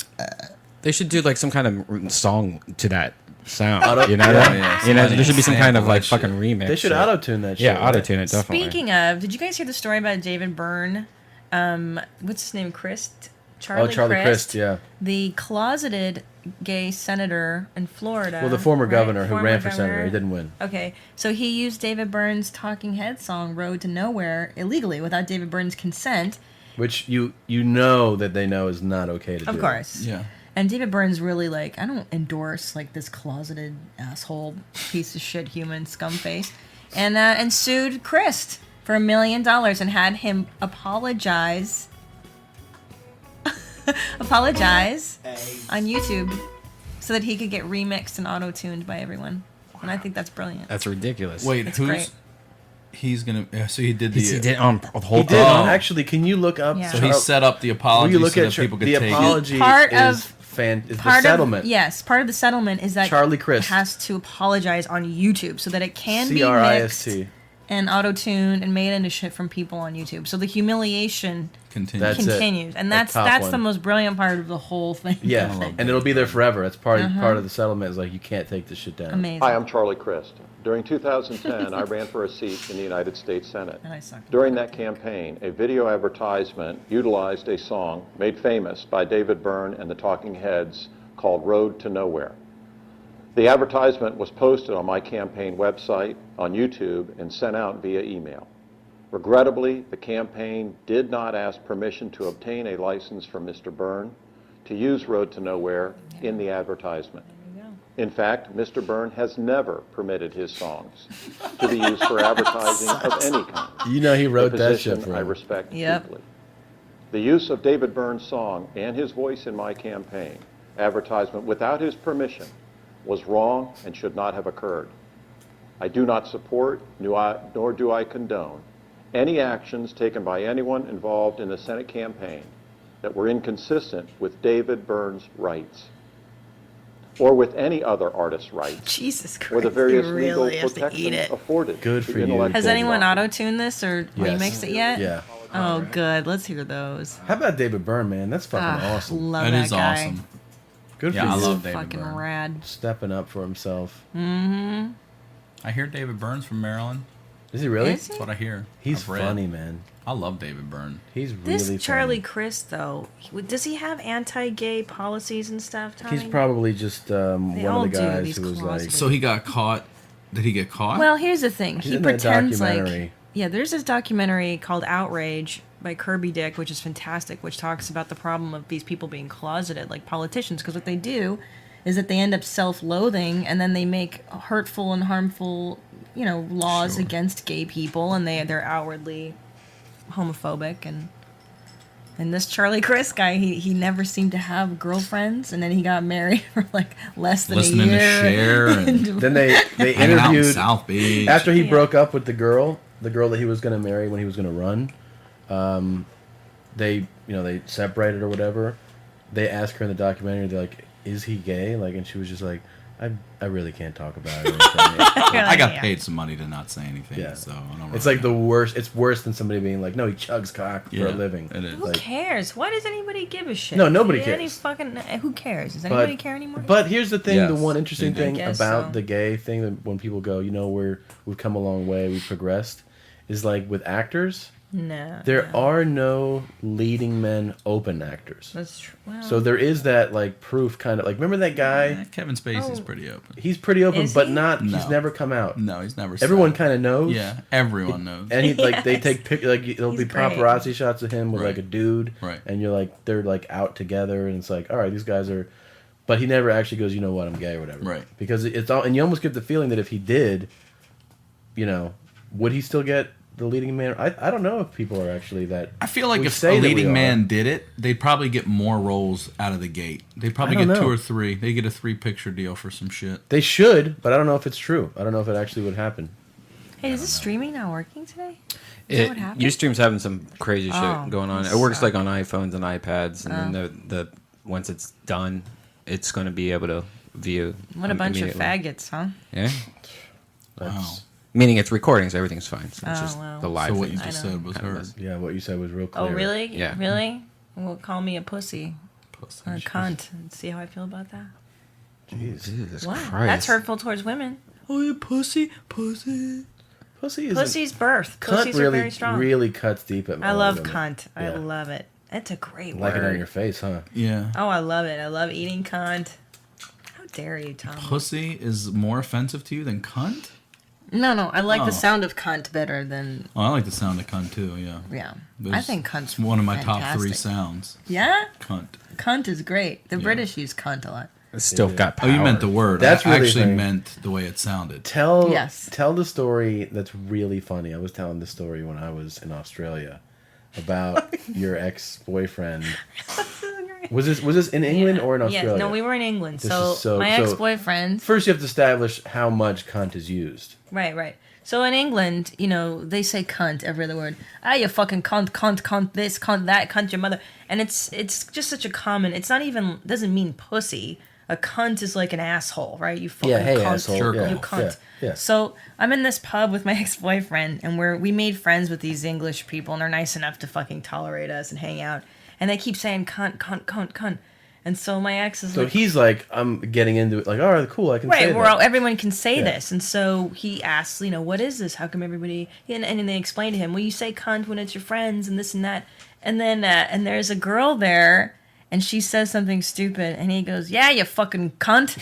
I: They should do like some kind of song to that sound.
D: Auto-
I: You know,
D: yeah,
I: that?
F: yeah,
I: You know,
F: somebody
I: there should be some kind of
F: sample
I: like
F: that shit.
I: fucking remix.
D: They should
I: shit.
D: auto-tune that shit.
I: Yeah,
D: right?
I: auto tune it definitely.
E: Speaking of, did you guys hear the story about David Byrne? What's his name? Crist?
D: Charlie Crist, yeah.
E: The closeted gay senator in Florida.
D: Well, the former
E: right?
D: governor who
E: Former
D: ran for
E: governor.
D: senator. He didn't win.
E: Okay, so he used David Byrne's Talking Heads song "Road to Nowhere" illegally without David Byrne's consent.
D: Which you know that they know is not okay to do.
E: Of course.
F: Yeah.
E: And David Byrne's really like, I don't endorse like this closeted asshole piece of shit human scum face, and sued Crist for $1 million and had him apologize on YouTube so that he could get remixed and auto-tuned by everyone. And I think that's brilliant.
I: That's ridiculous.
F: Wait,
E: It's
F: who's?
E: great.
F: He's gonna. Yeah, so he did the.
I: He did on the whole
D: He did.
F: Oh.
D: Actually, can you look up?
E: Yeah.
F: So he set up the
D: Will
F: apology
D: you look
F: so
D: at
F: that people could
D: the
F: take
D: apology?
E: Part
D: is
E: of-
D: the
E: Part
D: settlement.
E: Part of the settlement is that
D: Charlie Crist.
E: has to apologize on YouTube so that it can be
D: Crist.
E: mixed and auto-tuned and made into shit from people on YouTube. So the humiliation
F: it. Continue.
D: That's it.
E: continues, and
D: The
E: that's
D: top
E: the
D: one.
E: most brilliant part of the whole thing.
D: Yeah,
F: love
D: and it'll be there forever. That's part of the settlement. Is like you can't take this shit down.
E: Amazing.
C: Hi, I'm Charlie Crist. During 2010, I ran for a seat in the United States Senate.
E: And I suck.
C: During that campaign, a video advertisement utilized a song made famous by David Byrne and the Talking Heads called Road to Nowhere. The advertisement was posted on my campaign website, on YouTube, and sent out via email. Regrettably, the campaign did not ask permission to obtain a license from Mr. Byrne to use Road to Nowhere in the advertisement. In fact, Mr. Byrne has never permitted his songs to be used for advertising of any kind.
D: You know he wrote
C: A
D: that
C: position
D: shit for
C: I
D: him.
C: respect
E: Yep.
C: deeply. The use of David Byrne's song and his voice in my campaign advertisement without his permission was wrong and should not have occurred. I do not support, nor do I condone, any actions taken by anyone involved in the Senate campaign that were inconsistent with David Byrne's rights or with any other artist's rights
E: Jesus Christ.
C: or the various
E: he
C: legal
E: really has to eat
C: protections
E: it.
C: afforded
D: Good
C: to
D: for you.
C: intellectual
E: Has anyone
C: property.
E: auto-tuned this or
D: Yes.
E: remixed it yet?
D: Yeah.
E: Oh, good. Let's hear those.
D: How about David Byrne, man? That's fucking awesome.
E: Love
F: That
E: that
F: is
E: guy.
F: awesome.
D: Good
F: Yeah,
D: for
F: I
D: you.
F: love David
E: Fucking
F: Byrne.
E: rad.
D: Stepping up for himself.
F: I hear David Byrne's from Maryland.
D: Is he really?
E: Is he?
F: That's what I hear.
D: He's
F: I've read.
D: funny, man.
F: I love David Byrne.
D: He's
E: This
D: really
E: Charlie
D: funny.
E: Crist, though, does he have anti-gay policies and stuff, Tommy?
D: He's probably just one
E: all
D: of the
E: do,
D: guys
E: these
D: who was like,
E: closeted-
F: So he got caught Did he get caught?
E: Well, here's the thing.
D: He's
E: He
D: in that
E: pretends like
D: documentary.
E: yeah. There's this documentary called Outrage by Kirby Dick, which is fantastic, which talks about the problem of these people being closeted, like politicians, because what they do is that they end up self-loathing, and then they make hurtful and harmful, laws against gay people, and they're outwardly homophobic. And this Charlie Crist guy, he never seemed to have girlfriends, and then he got married for like less than
F: Listening
E: a year.
F: to Cher and
D: Then they
F: hanging out in
D: interviewed
F: South Beach.
D: after he broke up with the girl that he was going to marry when he was going to run. They separated or whatever. They asked her in the documentary, they're like, "Is he gay?" Like, and she was just like, I really can't talk about it.
F: I got paid some money to not say anything,
D: Yeah.
F: so I don't really
D: It's like the worst. It's worse than somebody being like, "No, he chugs cock for a living."
F: It is.
E: Who
D: Like,
E: cares? Why does anybody give a shit?
D: No, nobody
E: Any
D: cares.
E: fucking who cares? Does anybody care anymore?
D: But here's the thing: the
F: Yes,
D: one interesting
F: they do.
D: thing
E: I guess
D: about
E: so.
D: the gay thing, that when people go, we've come a long way, we've progressed, is like with actors,
E: no,
D: there are no leading men open actors.
E: that's true. Well,
D: So there is that like proof, kind of like, remember that guy?
F: Kevin Spacey's
E: Oh.
F: pretty open.
D: He's pretty open,
E: Is
D: but
E: he?
D: not. He's
F: No.
D: never come out.
F: No, he's never. said
D: Everyone
F: it.
D: kind of knows.
F: Yeah, everyone knows.
D: And he like they
E: Yes.
D: take there'll be
E: He's great.
D: paparazzi shots of him with
F: Right.
D: like a dude,
F: Right.
D: and you're like they're like out together, and it's like, all right, these guys are. But he never actually goes, you know what, I'm gay or whatever.
F: Right.
D: Because it's all, and you almost get the feeling that if he did, would he still get the leading man? I don't know if people are actually that.
F: I feel like
D: we
F: if
D: say
F: a
D: that we
F: leading
D: are.
F: man did it, they'd probably get more roles out of the gate. They'd probably
D: I don't
F: get 2
D: know.
F: or 3. They get a 3-picture deal for some shit.
D: They should, but I don't know if it's true. I don't know if it actually would happen.
E: hey, is this streaming not working today? Is that what happened?
I: Ustream's having some crazy shit
E: Oh,
I: going on.
E: that
I: It works
E: sucks.
I: like on iPhones and iPads, and then the once it's done, it's going to be able to view.
E: What a bunch of
I: immediately.
E: faggots, huh?
I: Yeah,
F: Wow.
I: meaning it's recording, so everything's fine. So it's
E: Oh,
I: just
E: wow.
I: the live.
F: So what
I: thing.
F: you just
E: I know.
F: said was
I: Kind of
F: heard.
I: is.
D: Yeah, what you said was real clear.
E: Oh, really?
I: Yeah.
E: Really? Well, call me a pussy
F: Pussy.
E: or a cunt and see how I feel about that.
D: Jeez.
I: Jesus
E: Wow,
I: Christ.
E: that's hurtful towards women.
F: Oh, you pussy, pussy.
D: Pussy is
E: Pussy's birth.
D: cunt.
E: Pussies are very strong.
D: Really cuts deep at.
E: I love
D: women.
E: cunt. I
D: Yeah.
E: love it. It's a great
D: Like
E: word.
D: it on your face, huh?
F: Yeah.
E: Oh, I love it. I love eating cunt. How dare you, Tom?
F: Pussy is more offensive to you than cunt?
E: No, I like
F: Oh.
E: the sound of cunt better than
F: Oh, I like the sound of cunt too, yeah.
E: yeah.
F: But
E: I
F: it's-
E: think cunt's
F: It's one of my top 3
E: fantastic.
F: sounds.
E: Yeah,
F: Cunt.
E: cunt is great. The British use cunt a lot.
I: It's still got
F: Oh,
I: power.
F: you meant the word.
D: That's
F: I
D: really
F: actually
D: funny.
F: meant the way it sounded.
D: Tell
E: Yes.
D: the story that's really funny. I was telling this story when I was in Australia about your ex-boyfriend. Was this in England or in Australia?
E: Yeah, no, we were in England.
D: This
E: So,
D: is so-
E: my
D: so-
E: ex-boyfriend.
D: First, you have to establish how much cunt is used.
E: Right. So in England, they say cunt every other word. Ah, you fucking cunt, this, cunt, that, cunt, your mother. And it's just such a common. It's not even doesn't mean pussy. A cunt is like an asshole, right? You fucking
D: Yeah, hey,
E: cunt.
D: asshole.
F: Sure.
D: Yeah,
E: You cunt.
D: yeah.
E: So I'm in this pub with my ex-boyfriend, and we made friends with these English people, and they're nice enough to fucking tolerate us and hang out. And they keep saying cunt. And so my ex is
D: So
E: like,
D: he's like, I'm getting into it. Like, all right, cool, I can say
E: right,
D: that.
E: everyone can say
D: Yeah.
E: this. And so he asks, what is this? How come everybody... And they explain to him, well, you say cunt when it's your friends and this and that. And then and there's a girl there, and she says something stupid, and he goes, yeah, you fucking cunt.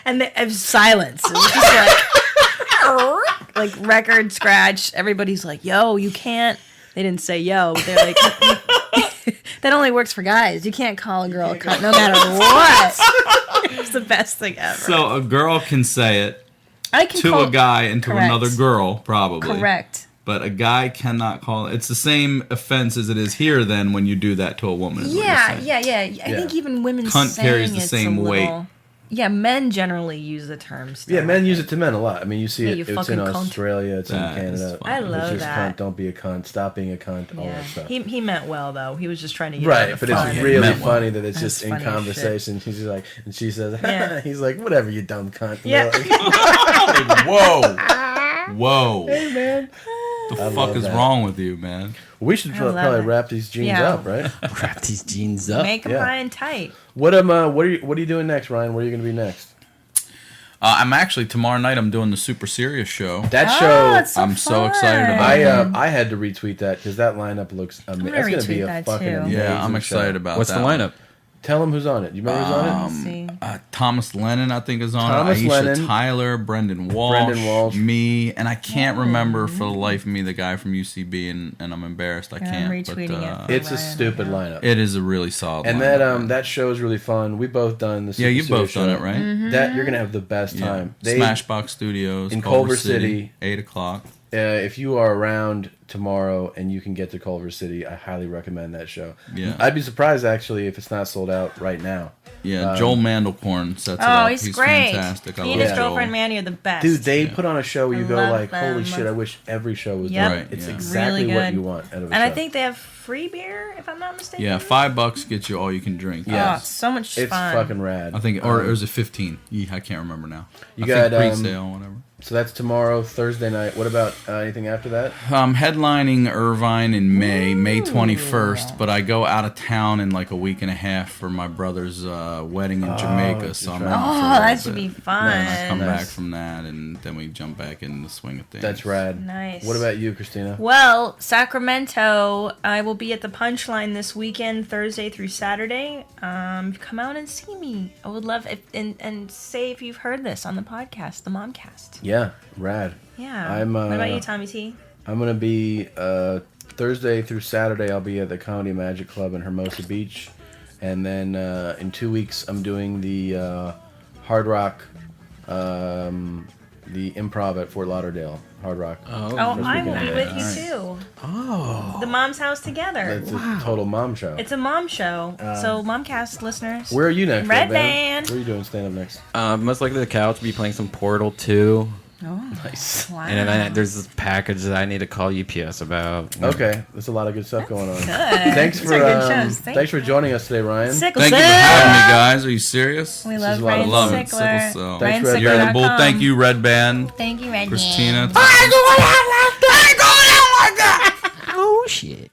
E: And there's silence. It was just like record scratch. Everybody's like, yo, you can't... They didn't say yo, but they're like... That only works for guys. You can't call a girl a cunt no matter what. It's the best thing ever.
F: So a girl can say it
E: I can
F: to
E: call,
F: a guy and to
E: Correct.
F: another girl, probably.
E: Correct.
F: But a guy cannot call it. It's the same offense as it is here then when you do that to a woman. is what you're
E: Yeah.
F: saying.
E: I think even women
F: Cunt
E: saying
F: carries the
E: it's
F: same
E: a
F: weight.
E: little... Yeah, men generally use the term still.
D: Yeah, men use it to men a lot. I mean, you see
E: Yeah,
D: it.
E: you
D: It's in
E: fucking cunt.
D: Australia. It's
F: That
D: in
F: is
D: Canada.
F: funny.
E: I love
D: it's just
E: that.
D: Cunt, don't be a cunt. Stop being a cunt. All
E: Yeah.
D: that stuff.
E: He meant well, though. He was just trying to get
D: Right,
E: out
D: but
E: of
D: it's
E: fun.
D: really
F: meant well.
D: funny that it's
E: That's
D: just in
E: funny as
D: conversation. She's just like, and she says,
E: Yeah.
D: he's like, whatever, you dumb cunt. And
E: Yeah.
D: they're like,
F: Whoa.
D: hey man,
F: The
D: I
F: fuck
D: love
F: is
D: that.
F: wrong with you, man?
D: we should
E: love
D: probably
E: it.
D: wrap these jeans
E: Yeah.
D: up, right?
I: Wrap these jeans up.
E: Make them
D: Yeah.
E: high and tight.
D: What are you doing next, Ryan? Where are you going to be next?
F: I'm actually, tomorrow night, I'm doing the Super Serious show.
D: That
E: Oh,
D: show.
E: it's so
F: I'm so excited
E: fun.
F: about it.
D: I had to retweet that because that lineup looks amazing.
E: gonna
D: It's going to be
E: retweet
D: a
E: that
D: fucking
E: too.
D: amazing
F: Yeah, I'm excited
D: show.
F: about
I: What's
F: that
I: the
F: one.
I: lineup?
D: Tell them who's on it. You remember who's on it?
E: Let's see.
F: Thomas Lennon, I think, is on
D: Thomas
F: it. Aisha
D: Lennon.
F: Tyler, Brendan Walsh, me, and I can't remember for the life of me the guy from UCB, and I'm embarrassed I can't.
E: I'm retweeting it.
D: It's a stupid lineup.
F: It is a really solid
D: And
F: lineup.
D: that show is really fun. We both done the Super
F: you've
D: Studio
F: both done
D: show.
F: it, right?
E: Mm-hmm.
D: That you're gonna have the best time.
F: Smashbox Studios
D: in Culver City,
F: 8 o'clock.
D: If you are around tomorrow and you can get to Culver City, I highly recommend that show.
F: Yeah.
D: I'd be surprised actually if it's not sold out right now.
F: Yeah, Joel Mandelkorn sets it up.
E: He's great.
F: Fantastic. I
E: He
F: love
E: and his
F: Joel.
E: girlfriend Manny are the best.
D: Dude, they put on a show where you
E: I
D: go
E: love
D: like, holy
E: them.
D: shit, I wish every show was
E: Yep.
D: done.
F: Right,
D: It's
F: yeah.
D: exactly
E: Really
D: what
E: good.
D: you want out of a
E: And
D: show.
E: I think they have free beer, if I'm not mistaken.
F: Yeah, $5 gets you all you can drink.
D: Yeah.
E: Oh, it's so much
D: it's
E: fun.
D: fucking rad.
F: I think, or was it 15? I can't remember now.
D: You
F: I
D: got,
F: think pre-sale, whatever.
D: So that's tomorrow, Thursday night. What about anything after that?
F: I'm headlining Irvine in May 21st, but I go out of town in like a week and a half for my brother's wedding in Jamaica, so I'm out for a little
E: that should
F: bit.
E: be fun.
F: And I come
D: Nice.
F: back from that, and then we jump back in the swing of things.
D: That's rad.
E: Nice.
D: What about you, Christina?
E: Well, Sacramento, I will be at the Punchline this weekend, Thursday through Saturday. Come out and see me. I would love it, and say if you've heard this on the podcast, the Momcast.
D: Yeah, rad.
E: Yeah.
D: what
E: about you, Tommy T?
D: I'm gonna be Thursday through Saturday. I'll be at the Comedy Magic Club in Hermosa Beach, and then in 2 weeks I'm doing the Hard Rock, the Improv at Fort Lauderdale. Hard Rock.
E: Oh, I will be
D: weekend.
E: with you too. Oh. The Mom's House Together.
D: It's a total mom show.
E: It's a mom show. So, Momcast listeners.
D: Where are you next?
E: Red
D: Band?
E: Band.
D: Where are you doing stand up next?
I: Most likely the couch. Be playing some Portal 2.
E: Oh,
D: Nice.
E: wow.
I: And then there's this package that I need to call UPS about.
D: Okay, there's a lot of good stuff going on.
E: Good.
D: Thanks
E: These
D: for
E: are good shows.
D: thanks for joining us today, Ryan.
E: Sickle
F: Thank you for having me, guys. Are you serious?
E: We
D: This
E: love
D: is a lot of
E: Ryan
D: love.
F: Love it.
E: Sickler.
F: Sickle cell.
D: Thanks, Red
F: You're the
D: Band.
F: bull. Thank you, Red Band.
E: Thank you, Red
F: Christina.
G: I ain't going out like that. I ain't going out like that.
I: Oh, shit.